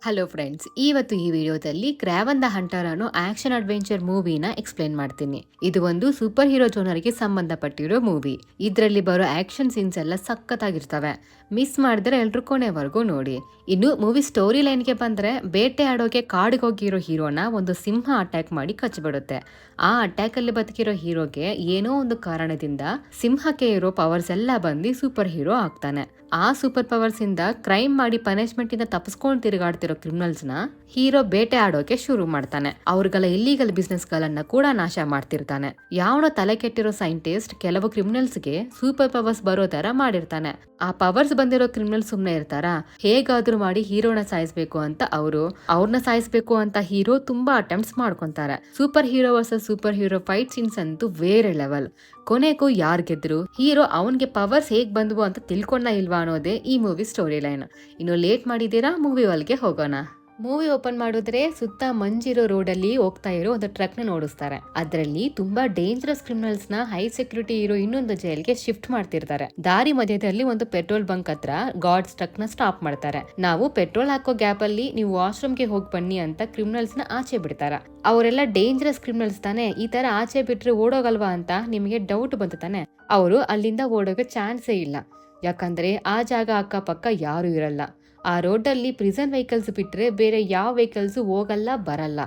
Hello friends, ಇವತ್ತು ಈ ವಿಡಿಯೋದಲ್ಲಿ ಕ್ರಾವನ್ ದ ಹಂಟರ್ ಅನ್ನೋ ಆಕ್ಷನ್ ಅಡ್ವೆಂಚರ್ ಮೂವಿನ ಎಕ್ಸ್ಪ್ಲೇನ್ ಮಾಡ್ತೀನಿ. ಇದು ಒಂದು ಸೂಪರ್ ಹೀರೋ ಜೋನರ್ಗೆ ಸಂಬಂಧಪಟ್ಟಿರೋ ಮೂವಿ. ಇದರಲ್ಲಿ ಬರೋ ಆಕ್ಷನ್ ಸೀನ್ಸ್ ಎಲ್ಲ ಸಖತ್ತಾಗಿರ್ತವೆ. ಮಿಸ್ ಮಾಡಿದ್ರೆ ಎಲ್ರು ಕೊನೆವರೆಗೂ ನೋಡಿ. ಇನ್ನು ಮೂವಿ ಸ್ಟೋರಿ ಲೈನ್ಗೆ ಬಂದ್ರೆ, ಬೇಟೆ ಆಡೋಕೆ ಕಾಡಿಗೆ ಹೋಗಿರೋ ಹೀರೋನ ಒಂದು ಸಿಂಹ ಅಟ್ಯಾಕ್ ಮಾಡಿ ಕಚ್ಚಿಬಿಡುತ್ತೆ. ಆ ಅಟ್ಯಾಕ್ ಅಲ್ಲಿ ಬದುಕಿರೋ ಹೀರೋಗೆ ಏನೋ ಒಂದು ಕಾರಣದಿಂದ ಸಿಂಹಕ್ಕೆ ಇರೋ ಪವರ್ಸ್ ಎಲ್ಲ ಬಂದು ಸೂಪರ್ ಹೀರೋ ಆಗ್ತಾನೆ. ಆ ಸೂಪರ್ ಪವರ್ಸ್ ಇಂದ ಕ್ರೈಮ್ ಮಾಡಿ ಪನಿಷ್ಮೆಂಟ್ ಇಂದ ತಪ್ಪಿಸ್ಕೊಂಡು ತಿರುಗಾಡ್ತಿರೋ ಕ್ರಿಮಿನಲ್ಸ್ ನ ಹೀರೋ ಬೇಟೆ ಆಡೋಕೆ ಶುರು ಮಾಡ್ತಾನೆ. ಅವ್ರಿಗೆಲ್ಲ ಇಲ್ಲಿಗಲ್ ಬಿಸ್ನೆಸ್ ಗಳನ್ನ ಕೂಡ ನಾಶ ಮಾಡ್ತಿರ್ತಾನೆ. ಯಾವನೋ ತಲೆ ಕೆಟ್ಟಿರೋ ಸೈಂಟಿಸ್ಟ್ ಕೆಲವು ಕ್ರಿಮಿನಲ್ಸ್ ಗೆ ಸೂಪರ್ ಪವರ್ಸ್ ಬರೋ ತರ ಮಾಡಿರ್ತಾನೆ. ಆ ಪವರ್ಸ್ ಬಂದಿರೋ ಕ್ರಿಮಿನಲ್ ಸುಮ್ನೆ ಇರ್ತಾರ? ಹೇಗಾದ್ರೂ ಮಾಡಿ ಹೀರೋನ ಸಾಯಿಸ್ಬೇಕು ಅಂತ ಅವ್ರನ್ನ ಸಾಯಿಸ್ಬೇಕು ಅಂತ ಹೀರೋ ತುಂಬಾ ಅಟೆಂಪ್ಟ್ಸ್ ಮಾಡ್ಕೊಂತಾರೆ. Super hero versus super hero fight scenes ಅಂತೂ ಬೇರೆ ಲೆವೆಲ್. ಕೊನೆಗೂ ಯಾರ್ ಗೆದ್ರು, ಹೀರೋ ಅವನ್ಗೆ ಪವರ್ಸ್ ಹೇಗ್ ಬಂದ್ವು ಅಂತ ತಿಳ್ಕೊಂಡ ಇಲ್ವಾ ಅನ್ನೋದೇ ಈ ಮೂವಿ ಸ್ಟೋರಿ ಲೈನ್. ಇನ್ನು ಲೇಟ್ ಮಾಡಿದೀರಾ, ಮೂವಿ ಒಳಗೆ ಹೋಗೋಣ. ಮೂವಿ ಓಪನ್ ಮಾಡಿದ್ರೆ ಸುತ್ತ ಮಂಜಿರೋ ರೋಡ್ ಅಲ್ಲಿ ಹೋಗ್ತಾ ಇರೋ ಒಂದು ಟ್ರಕ್ ನ ನೋಡಿಸ್ತಾರೆ. ಅದರಲ್ಲಿ ತುಂಬಾ ಡೇಂಜರಸ್ ಕ್ರಿಮಿನಲ್ಸ್ ನ ಹೈ ಸೆಕ್ಯೂರಿಟಿ ಇರೋ ಇನ್ನೊಂದು ಜೈಲ್ಗೆ ಶಿಫ್ಟ್ ಮಾಡ್ತಿರ್ತಾರೆ. ದಾರಿ ಮಧ್ಯದಲ್ಲಿ ಒಂದು ಪೆಟ್ರೋಲ್ ಬಂಕ್ ಹತ್ರ ಗಾರ್ಡ್ಸ್ ಟ್ರಕ್ ನ ಸ್ಟಾಪ್ ಮಾಡ್ತಾರೆ. ನಾವು ಪೆಟ್ರೋಲ್ ಹಾಕೋ ಗ್ಯಾಪ್ ಅಲ್ಲಿ ನೀವು ವಾಶ್ರೂಮ್ ಗೆ ಹೋಗಿ ಬನ್ನಿ ಅಂತ ಕ್ರಿಮಿನಲ್ಸ್ ನ ಆಚೆ ಬಿಡ್ತಾರ. ಅವರೆಲ್ಲ ಡೇಂಜರಸ್ ಕ್ರಿಮಿನಲ್ಸ್ ತಾನೆ, ಈ ತರ ಆಚೆ ಬಿಟ್ರೆ ಓಡೋಗಲ್ವಾ ಅಂತ ನಿಮಗೆ ಡೌಟ್ ಬಂತು ತಾನೆ. ಅವರು ಅಲ್ಲಿಂದ ಓಡೋಕೆ ಚಾನ್ಸೇ ಇಲ್ಲ, ಯಾಕಂದ್ರೆ ಆ ಜಾಗ ಅಕ್ಕಪಕ್ಕ ಯಾರು ಇರಲ್ಲ. ಆ ರೋಡಲ್ಲಿ ಪ್ರಿಸನ್ ವೆಹಿಕಲ್ಸ್ ಬಿಟ್ರೆ ಬೇರೆ ಯಾವ ವೆಹಿಕಲ್ಸ್ ಹೋಗಲ್ಲ ಬರಲ್ಲ.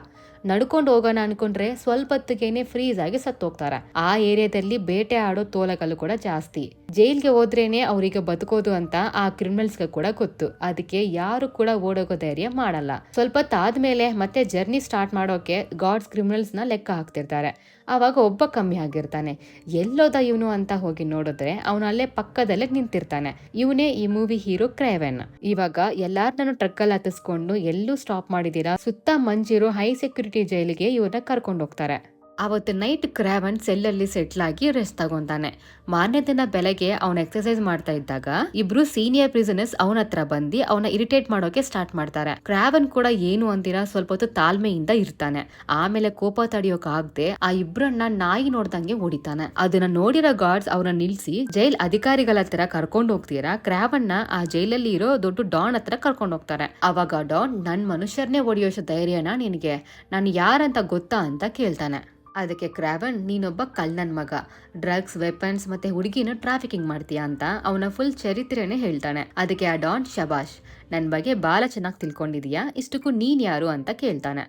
ನಡ್ಕೊಂಡು ಹೋಗೋಣ ಅನ್ಕೊಂಡ್ರೆ ಸ್ವಲ್ಪ ಹೊತ್ತಿಗೆನೆ ಫ್ರೀಸ್ ಆಗಿ ಸತ್ತೋಗ್ತಾರ. ಆ ಏರಿಯಾದಲ್ಲಿ ಬೇಟೆ ಆಡೋ ತೋಲಗಳು ಕೂಡ ಜಾಸ್ತಿ. ಜೈಲ್ಗೆ ಹೋದ್ರೇನೆ ಅವ್ರಿಗೆ ಬದುಕೋದು ಅಂತ ಆ ಕ್ರಿಮಿನಲ್ಸ್ಗೆ ಕೂಡ ಗೊತ್ತು. ಅದಕ್ಕೆ ಯಾರು ಕೂಡ ಓಡೋಗೋ ಧೈರ್ಯ ಮಾಡಲ್ಲ. ಸ್ವಲ್ಪ ಹೊತ್ತಾದ್ಮೇಲೆ ಮತ್ತೆ ಜರ್ನಿ ಸ್ಟಾರ್ಟ್ ಮಾಡೋಕೆ ಗಾರ್ಡ್ಸ್ ಕ್ರಿಮಿನಲ್ಸ್ ನ ಲೆಕ್ಕ ಹಾಕ್ತಿರ್ತಾರೆ. ಆವಾಗ ಒಬ್ಬ ಕಮ್ಮಿ ಆಗಿರ್ತಾನೆ. ಎಲ್ಲೋದ ಇವನು ಅಂತ ಹೋಗಿ ನೋಡಿದ್ರೆ ಅವನು ಅಲ್ಲೇ ಪಕ್ಕದಲ್ಲೇ ನಿಂತಿರ್ತಾನೆ. ಇವನೇ ಈ ಮೂವಿ ಹೀರೋ ಕ್ರಾವೆನ್. ಇವಾಗ ಎಲ್ಲಾರನ್ನೂ ಟ್ರಕ್ ಅಲ್ಲಿ ಹತ್ತಿಸ್ಕೊಂಡು ಎಲ್ಲೂ ಸ್ಟಾಪ್ ಮಾಡಿದೀರಾ ಸುತ್ತ ಮಂಜಿರೋ ಹೈ ಸೆಕ್ಯೂರಿಟಿ ಜೈಲಿಗೆ ಇವ್ರನ್ನ ಕರ್ಕೊಂಡು ಹೋಗ್ತಾರೆ. ಅವತ್ತು ನೈಟ್ ಕ್ರಾವನ್ ಸೆಲ್ಲಲ್ಲಿ ಸೆಟ್ಲ್ ಆಗಿ ರೆಸ್ಟ್ ತಗೊಂತಾನೆ. ಮಾರನೇ ದಿನ ಬೆಳಗ್ಗೆ ಅವನ ಎಕ್ಸರ್ಸೈಸ್ ಮಾಡ್ತಾ ಇದ್ದಾಗ ಇಬ್ರು ಸೀನಿಯರ್ ಪ್ರಿಸನರ್ಸ್ ಅವನ ಹತ್ರ ಬಂದು ಅವನ ಇರಿಟೇಟ್ ಮಾಡೋಕೆ ಸ್ಟಾರ್ಟ್ ಮಾಡ್ತಾರೆ. ಕ್ರಾವನ್ ಕೂಡ ಏನು ಅಂತೀರಾ ಸ್ವಲ್ಪ ಹೊತ್ತು ತಾಳ್ಮೆಯಿಂದ ಇರ್ತಾನೆ. ಆಮೇಲೆ ಕೋಪ ತಡಿಯೋಕ್ ಆಗದೆ ಆ ಇಬ್ರನ್ನ ನಾಯಿ ನೋಡ್ದಂಗೆ ಹೊಡಿತಾನೆ. ಅದನ್ನ ನೋಡಿರೋ ಗಾರ್ಡ್ಸ್ ಅವ್ರನ್ನ ನಿಲ್ಸಿ ಜೈಲ್ ಅಧಿಕಾರಿಗಳ ಹತ್ರ ಕರ್ಕೊಂಡು ಹೋಗ್ತೀರಾ, ಕ್ರಾವನ್ ನ ಆ ಜೈಲಲ್ಲಿ ಇರೋ ದೊಡ್ಡ ಡಾನ್ ಹತ್ರ ಕರ್ಕೊಂಡು ಹೋಗ್ತಾರೆ. ಅವಾಗ ಡಾನ್, ನನ್ ಮನುಷ್ಯರನ್ನೇ ಹೊಡಿಯೋಷ್ಟು ಧೈರ್ಯನ ನಿನಗೆ, ನಾನು ಯಾರಂತ ಗೊತ್ತಾ ಅಂತ ಕೇಳ್ತಾನೆ. ಅದಕ್ಕೆ ಕ್ರಾವನ್, ನೀನೊಬ್ಬ ಕಳ್ಳನ್ ಮಗ, ಡ್ರಗ್ಸ್, ವೆಪನ್ಸ್ ಮತ್ತೆ ಹುಡುಗಿನ ಟ್ರಾಫಿಕಿಂಗ್ ಮಾಡ್ತೀಯಾ ಅಂತ ಅವನ ಫುಲ್ ಚರಿತ್ರೆನೇ ಹೇಳ್ತಾನೆ. ಅದಕ್ಕೆ ಆ ಡಾನ್, ಶಬಾಷ್, ನನ್ ಬಗ್ಗೆ ಬಾಳ ಚೆನ್ನಾಗಿ ತಿಳ್ಕೊಂಡಿದೀಯಾ, ಇಷ್ಟಕ್ಕೂ ನೀನ್ ಯಾರು ಅಂತ ಕೇಳ್ತಾನೆ.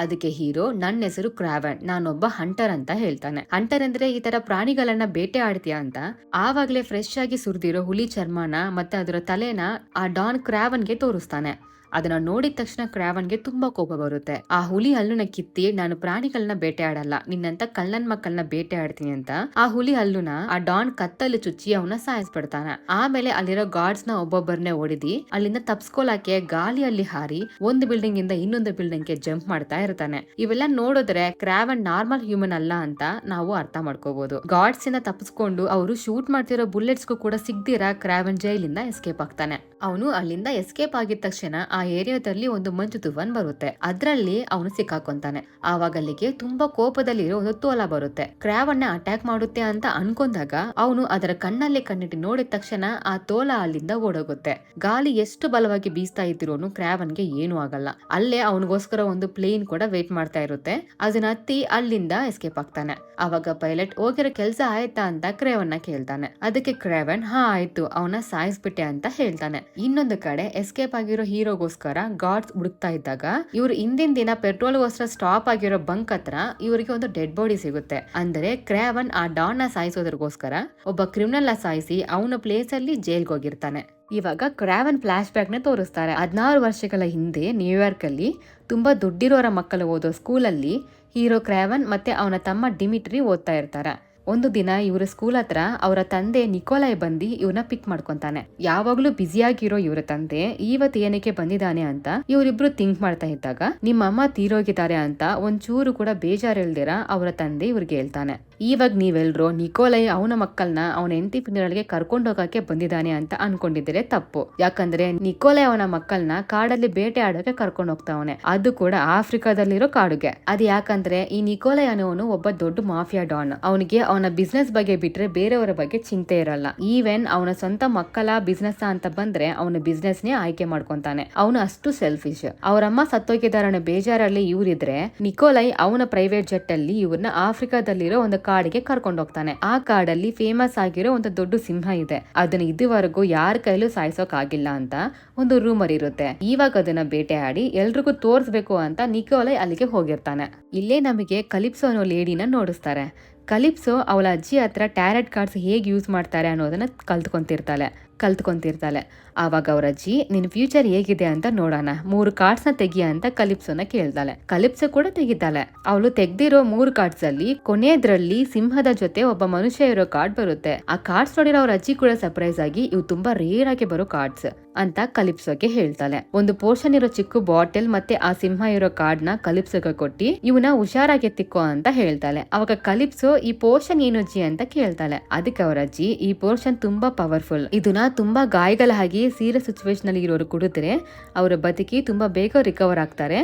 ಅದಕ್ಕೆ ಹೀರೋ, ನನ್ನ ಹೆಸರು ಕ್ರಾವನ್, ನಾನೊಬ್ಬ ಹಂಟರ್ ಅಂತ ಹೇಳ್ತಾನೆ. ಹಂಟರ್ ಅಂದ್ರೆ ಈ ತರ ಪ್ರಾಣಿಗಳನ್ನ ಬೇಟೆ ಆಡ್ತೀಯಾ ಅಂತ. ಆವಾಗ್ಲೇ ಫ್ರೆಶ್ ಆಗಿ ಸುರಿದಿರೋ ಹುಲಿ ಚರ್ಮನ ಮತ್ತೆ ಅದರ ತಲೆನ ಆ ಡಾನ್ ಕ್ರಾವನ್ಗೆ ತೋರಿಸ್ತಾನೆ. ಅದನ್ನ ನೋಡಿದ ತಕ್ಷಣ ಕ್ರಾವನ್ಗೆ ತುಂಬಾ ಕೋಪ ಬರುತ್ತೆ. ಆ ಹುಲಿ ಹಲ್ಲುನ ಕಿತ್ತಿ, ನಾನು ಪ್ರಾಣಿಗಳನ್ನ ಬೇಟೆ ಆಡಲ್ಲ, ನಿನ್ನಂತ ಕಳ್ಳನ್ ಮಕ್ಕಳನ್ನ ಬೇಟೆ ಆಡ್ತೀನಿ ಅಂತ ಆ ಹುಲಿ ಹಲ್ಲುನ ಆ ಡಾನ್ ಕತ್ತಲ್ಲಿ ಚುಚ್ಚಿ ಅವನ ಸಾಯಿಸ್ಬಿಡ್ತಾನೆ. ಆಮೇಲೆ ಅಲ್ಲಿರೋ ಗಾರ್ಡ್ಸ್ ನ ಒಬ್ಬೊಬ್ಬರನ್ನೇ ಹೊಡಿದಿ ಅಲ್ಲಿಂದ ತಪ್ಸ್ಕೊಳಕ್ಕೆ ಗಾಳಿಯಲ್ಲಿ ಹಾರಿ ಒಂದು ಬಿಲ್ಡಿಂಗ್ ಇಂದ ಇನ್ನೊಂದು ಬಿಲ್ಡಿಂಗ್ ಗೆ ಜಂಪ್ ಮಾಡ್ತಾ ಇರ್ತಾನೆ. ಇವೆಲ್ಲ ನೋಡಿದ್ರೆ ಕ್ರಾವನ್ ನಾರ್ಮಲ್ ಹ್ಯೂಮನ್ ಅಲ್ಲ ಅಂತ ನಾವು ಅರ್ಥ ಮಾಡ್ಕೋಬಹುದು. ಗಾರ್ಡ್ಸ್ ಇಂದ ತಪ್ಪಿಸ್ಕೊಂಡು ಅವರು ಶೂಟ್ ಮಾಡ್ತಿರೋ ಬುಲೆಟ್ಸ್ಗೂ ಕೂಡ ಸಿಗ್ದಿರ ಕ್ರಾವನ್ ಜೈಲಿಂದ ಎಸ್ಕೇಪ್ ಆಗ್ತಾನೆ. ಅವನು ಅಲ್ಲಿಂದ ಎಸ್ಕೇಪ್ ಆಗಿದ ತಕ್ಷಣ ಆ ಏರಿಯಾದಲ್ಲಿ ಒಂದು ಮಂಜು ತುಫಾನ್ ಬರುತ್ತೆ. ಅದ್ರಲ್ಲಿ ಅವನು ಸಿಕ್ಕಾಕೊಂತಾನೆ. ಆವಾಗ ಅಲ್ಲಿಗೆ ತುಂಬಾ ಕೋಪದಲ್ಲಿರೋ ಒಂದು ತೋಲ ಬರುತ್ತೆ. ಕ್ರಾವನ್ನ ಅಟ್ಯಾಕ್ ಮಾಡುತ್ತೆ ಅಂತ ಅನ್ಕೊಂಡಾಗ ಅವನು ಅದರ ಕಣ್ಣಲ್ಲಿ ಕಣ್ಣಿಟ್ಟು ನೋಡಿದ ತಕ್ಷಣ ಆ ತೋಲ ಅಲ್ಲಿಂದ ಓಡೋಗುತ್ತೆ. ಗಾಳಿ ಎಷ್ಟು ಬಲವಾಗಿ ಬೀಸ್ತಾ ಇದ್ರೂ ಕ್ರಾವನ್ಗೆ ಏನು ಆಗಲ್ಲ. ಅಲ್ಲೇ ಅವನಿಗೋಸ್ಕರ ಒಂದು ಪ್ಲೇನ್ ಕೂಡ ವೇಟ್ ಮಾಡ್ತಾ ಇರುತ್ತೆ. ಅದನ್ನ ಹತ್ತಿ ಅಲ್ಲಿಂದ ಎಸ್ಕೇಪ್ ಆಗ್ತಾನೆ. ಅವಾಗ ಪೈಲಟ್, ಹೋಗಿರೋ ಕೆಲ್ಸ ಆಯ್ತಾ ಅಂತ ಕ್ರಾವನ್ನ ಕೇಳ್ತಾನೆ. ಅದಕ್ಕೆ ಕ್ರಾವನ್, ಹಾ ಆಯ್ತು, ಅವನ ಸಾಯಿಸ್ಬಿಟ್ಟೆ ಅಂತ ಹೇಳ್ತಾನೆ. ಇನ್ನೊಂದು ಕಡೆ ಎಸ್ಕೇಪ್ ಆಗಿರೋ ಹೀರೋಗೋಸ್ಕರ ಗಾರ್ಡ್ಸ್ ಹುಡುಕ್ತಾ ಇದ್ದಾಗ ಇವ್ರು ಹಿಂದಿನ ದಿನ ಪೆಟ್ರೋಲ್ಗೋಸ್ಕರ ಸ್ಟಾಪ್ ಆಗಿರೋ ಬಂಕ್ ಹತ್ರ ಇವರಿಗೆ ಒಂದು ಡೆಡ್ ಬಾಡಿ ಸಿಗುತ್ತೆ. ಅಂದ್ರೆ ಕ್ರಾವನ್ ಆ ಡಾನ್ ನ ಸಾಯಿಸೋದಕ್ಕೋಸ್ಕರ ಒಬ್ಬ ಕ್ರಿಮಿನಲ್ ನ ಸಾಯಿಸಿ ಅವನ ಪ್ಲೇಸ್ ಅಲ್ಲಿ ಜೈಲ್ಗೆ ಹೋಗಿರ್ತಾನೆ. ಇವಾಗ ಕ್ರಾವನ್ ಫ್ಲಾಶ್ ಬ್ಯಾಕ್ ನ ತೋರಿಸ್ತಾರೆ. 16 ವರ್ಷಗಳ ಹಿಂದೆ ನ್ಯೂಯಾರ್ಕ್ ಅಲ್ಲಿ ತುಂಬಾ ದುಡ್ಡಿರೋರ ಮಕ್ಕಳು ಓದೋ ಸ್ಕೂಲಲ್ಲಿ ಹೀರೋ ಕ್ರಾವನ್ ಮತ್ತೆ ಅವನ ತಮ್ಮ ಡಿಮಿಟ್ರಿ ಓದ್ತಾ ಇರ್ತಾರೆ. ಒಂದು ದಿನ ಇವ್ರ ಸ್ಕೂಲ್ ಹತ್ರ ಅವರ ತಂದೆ ನಿಕೋಲಾಯ್ ಬಂದು ಇವ್ರನ್ನ ಪಿಕ್ ಮಾಡ್ಕೊಂತಾನೆ. ಯಾವಾಗ್ಲೂ ಬ್ಯುಸಿಯಾಗಿರೋ ಇವ್ರ ತಂದೆ ಇವತ್ತು ಏನಕ್ಕೆ ಬಂದಿದ್ದಾನೆ ಅಂತ ಇವರಿಬ್ರು ಥಿಂಕ್ ಮಾಡ್ತಾ ಇದ್ದಾಗ ನಿಮ್ಮ ಅಮ್ಮ ತೀರೋಗಿದ್ದಾರೆ ಅಂತ ಒಂಚೂರು ಕೂಡ ಬೇಜಾರಿಲ್ದಿರ ಅವರ ತಂದೆ ಇವ್ರಿಗೆ ಹೇಳ್ತಾನೆ. ಇವಾಗ ನೀವೆಲ್ರು ನಿಕೋಲೈ ಅವನ ಮಕ್ಕಳನ್ನ ಅವನ ಹೆಂಡತಿ ಫಿನರಲ್ಗೆ ಕರ್ಕೊಂಡು ಹೋಗಕ್ಕೆ ಬಂದಿದ್ದಾನೆ ಅಂತ ಅನ್ಕೊಂಡಿದ್ರೆ ತಪ್ಪು. ಯಾಕಂದ್ರೆ ನಿಕೋಲೈ ಅವನ ಮಕ್ಕಳನ್ನ ಕಾಡಲ್ಲಿ ಬೇಟೆ ಆಡೋಕೆ ಕರ್ಕೊಂಡು ಹೋಗ್ತಾವನೆ, ಅದು ಕೂಡ ಆಫ್ರಿಕಾದಲ್ಲಿರೋ ಕಾಡುಗೆ. ಅದು ಯಾಕಂದ್ರೆ ಈ ನಿಕೋಲೈ ಅನ್ನೋನು ಒಬ್ಬ ದೊಡ್ಡ ಮಾಫಿಯಾ ಡಾನ್. ಅವನಿಗೆ ಅವನ ಬಿಸ್ನೆಸ್ ಬಗ್ಗೆ ಬಿಟ್ರೆ ಬೇರೆಯವರ ಬಗ್ಗೆ ಚಿಂತೆ ಇರಲ್ಲ. ಈವನ್ ಅವನ ಸ್ವಂತ ಮಕ್ಕಳ ಬಿಸ್ನೆಸ್ ಅಂತ ಬಂದ್ರೆ ಅವನ ಬಿಸ್ನೆಸ್ ನೇ ಆಯ್ಕೆ ಮಾಡ್ಕೊಂತಾನೆ. ಅವನು ಅಷ್ಟು ಸೆಲ್ಫಿಶ್. ಅವರಮ್ಮ ಸತ್ತೋಗಿದಾರನ ಬೇಜಾರಲ್ಲಿ ಇವರಿದ್ರೆ ನಿಕೋಲೈ ಅವನ ಪ್ರೈವೇಟ್ ಜೆಟ್ ಅಲ್ಲಿ ಇವ್ರನ್ನ ಆಫ್ರಿಕಾದಲ್ಲಿರೋ ಒಂದು ಕಾಡಿಗೆ ಕರ್ಕೊಂಡು ಹೋಗ್ತಾನೆ. ಆ ಕಾಡಲ್ಲಿ ಫೇಮಸ್ ಆಗಿರೋ ಒಂದು ದೊಡ್ಡ ಸಿಂಹ ಇದೆ. ಅದನ್ನ ಇದುವರೆಗೂ ಯಾರ ಕೈಲೂ ಸಾಯಿಸೋಕ್ ಆಗಿಲ್ಲ ಅಂತ ಒಂದು ರೂಮರ್ ಇರುತ್ತೆ. ಇವಾಗ ಅದನ್ನ ಬೇಟೆ ಆಡಿ ಎಲ್ರಿಗೂ ತೋರ್ಸ್ಬೇಕು ಅಂತ ನಿಕೋಲೈ ಅಲ್ಲಿಗೆ ಹೋಗಿರ್ತಾನೆ. ಇಲ್ಲೇ ನಮಗೆ ಕಲಿಪ್ಸೋ ಅನ್ನೋ ಲೇಡಿನ ನೋಡಿಸ್ತಾರೆ. ಕಲಿಪ್ಸೋ ಅವಳ ಅಜ್ಜಿ ಹತ್ರ ಟ್ಯಾರೆಟ್ ಕಾರ್ಡ್ಸ್ ಹೇಗೆ ಯೂಸ್ ಮಾಡ್ತಾರೆ ಅನ್ನೋದನ್ನ ಕಲ್ತ್ಕೊಂತಿರ್ತಾಳೆ. ಆವಾಗ ಅವ್ರ ಅಜ್ಜಿ ನಿನ್ ಫ್ಯೂಚರ್ ಹೇಗಿದೆ ಅಂತ ನೋಡೋಣ, 3 ಕಾರ್ಡ್ಸ್ ನ ತೆಗಿಯ ಅಂತ ಕಲಿಪ್ಸೋನ ಕೇಳ್ತಾಳೆ. ಕಲಿಪ್ಸೋ ಕೂಡ ತೆಗಿತಾಳೆ. ಅವಳು ತೆಗ್ದಿರೋ 3 ಕಾರ್ಡ್ಸ್ ಅಲ್ಲಿ ಕೊನೆಯದ್ರಲ್ಲಿ ಸಿಂಹದ ಜೊತೆ ಒಬ್ಬ ಮನುಷ್ಯ ಇರೋ ಕಾರ್ಡ್ ಬರುತ್ತೆ. ಆ ಕಾರ್ಡ್ಸ್ ನೋಡಿರೋ ಅವ್ರ ಅಜ್ಜಿ ಕೂಡ ಸರ್ಪ್ರೈಸ್ ಆಗಿ ಇವು ತುಂಬಾ ರೇರ್ ಆಗಿ ಬರೋ ಕಾರ್ಡ್ಸ್ ಅಂತ ಕಲಿಪ್ಸೋಗೆ ಹೇಳ್ತಾಳೆ. ಒಂದು ಪೋರ್ಷನ್ ಇರೋ ಚಿಕ್ಕ ಬಾಟಲ್ ಮತ್ತೆ ಆ ಸಿಂಹ ಇರೋ ಕಾರ್ಡ್ ನ ಕಲಿಪ್ಸೋಗೆ ಕೊಟ್ಟಿ ಇವನ ಹುಷಾರಾಗಿ ಎತ್ತಿಕ್ಕೋ ಅಂತ ಹೇಳ್ತಾಳೆ. ಅವಾಗ ಕಲಿಪ್ಸೋ ಈ ಪೋರ್ಷನ್ ಏನು ಅಜ್ಜಿ ಅಂತ ಕೇಳ್ತಾಳೆ. ಅದಕ್ಕೆ ಅವ್ರ ಅಜ್ಜಿ ಈ ಪೋರ್ಷನ್ ತುಂಬಾ ಪವರ್ಫುಲ್, ಇದನ್ನ ತುಂಬಾ ಗಾಯಗಳ ಆಗಿ ಸೀರಿಯಸ್ ಸಿಚುವೇಶನ್ ಅಲ್ಲಿ ಇರೋರು ಕುಡಿದ್ರೆ ಅವರ ಬದುಕಿ ತುಂಬಾ ಬೇಗ ರಿಕವರ್ ಆಗ್ತಾರೆ.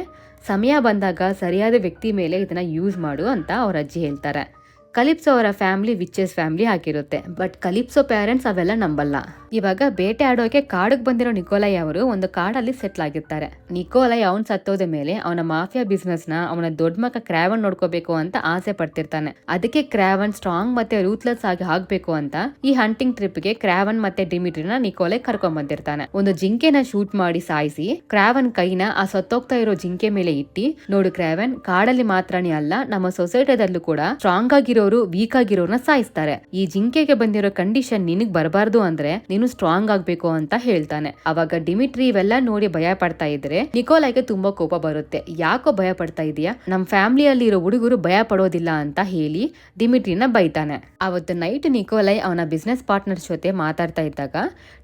ಸಮಯ ಬಂದಾಗ ಸರಿಯಾದ ವ್ಯಕ್ತಿ ಮೇಲೆ ಇದನ್ನ ಯೂಸ್ ಮಾಡು ಅಂತ ಅವ್ರ ಅಜ್ಜಿ ಹೇಳ್ತಾರೆ. ಕಲಿಪ್ಸೋ ಅವರ ಫ್ಯಾಮಿಲಿ ವಿಚೆಸ್ ಫ್ಯಾಮಿಲಿ ಆಗಿರುತ್ತೆ. ಬಟ್ ಕಲಿಪ್ಸೋ ಪೇರೆಂಟ್ಸ್ ಅವೆಲ್ಲ ನಂಬಲ್ಲ. ಇವಾಗ ಬೇಟೆ ಆಡೋಕೆ ಕಾಡಿಗೆ ಬಂದಿರೋ ನಿಕೋಲೈ ಅವರು ಒಂದು ಕಾಡಲ್ಲಿ ಸೆಟ್ಲ್ ಆಗಿರ್ತಾರೆ. ನಿಕೋಲೈ ಅವನ್ ಸತ್ತೋದ ಮೇಲೆ ಅವನ ಮಾಫಿಯಾ ಬಿಸ್ನೆಸ್ ನ ಅವನ ದೊಡ್ಡ ಮಗ ಕ್ರಾವನ್ ನೋಡ್ಕೋಬೇಕು ಅಂತ ಆಸೆ ಪಡ್ತಿರ್ತಾನೆ. ಅದಕ್ಕೆ ಕ್ರಾವನ್ ಸ್ಟ್ರಾಂಗ್ ಮತ್ತೆ ರೂತ್ಲೆಸ್ ಆಗಿ ಆಗ್ಬೇಕು ಅಂತ ಈ ಹಂಟಿಂಗ್ ಟ್ರಿಪ್ ಗೆ ಕ್ರಾವನ್ ಮತ್ತೆ ಡಿಮಿಟ್ರಿನ ನಿಕೋಲೈ ಕರ್ಕೊಂಡ್ ಬಂದಿರ್ತಾನೆ. ಒಂದು ಜಿಂಕೆನ ಶೂಟ್ ಮಾಡಿ ಸಾಯಿಸಿ ಕ್ರಾವನ್ ಕೈನ ಆ ಸತ್ತೋಗ್ತಾ ಇರೋ ಜಿಂಕೆ ಮೇಲೆ ಇಟ್ಟಿ, ನೋಡು ಕ್ರಾವನ್, ಕಾಡಲ್ಲಿ ಮಾತ್ರನೇ ಅಲ್ಲ ನಮ್ಮ ಸೊಸೈಟಿದಲ್ಲೂ ಕೂಡ ಸ್ಟ್ರಾಂಗ್ ಆಗಿರೋರು ವೀಕ್ ಆಗಿರೋರ್ನ ಸಾಯಿಸ್ತಾರೆ. ಈ ಜಿಂಕೆಗೆ ಬಂದಿರೋ ಕಂಡೀಷನ್ ನಿನಗ್ ಬರಬಾರ್ದು ಅಂದ್ರೆ ನೀನು ಸ್ಟ್ರಾಂಗ್ ಆಗ್ಬೇಕು ಅಂತ ಹೇಳ್ತಾನೆ. ಅವಾಗ ಡಿಮಿಟ್ರಿ ಇವೆಲ್ಲ ನೋಡಿ ಭಯ ಪಡ್ತಾ ಇದ್ರೆ ನಿಕೋಲೈಗೆ ತುಂಬಾ ಕೋಪ ಬರುತ್ತೆ. ಯಾಕೋ ಭಯ ಪಡ್ತಾ ಇದೀಯಾ, ನಮ್ ಫ್ಯಾಮಿಲಿಯಲ್ಲಿ ಇರೋ ಹುಡುಗರು ಭಯ ಪಡೋದಿಲ್ಲ ಅಂತ ಹೇಳಿ ಡಿಮಿಟ್ರಿನ ಬೈತಾನೆ. ಅವತ್ತು ನೈಟ್ ನಿಕೋಲೈ ಅವನ ಬಿಸ್ನೆಸ್ ಪಾರ್ಟ್ನರ್ ಜೊತೆ ಮಾತಾಡ್ತಾ ಇದ್ದಾಗ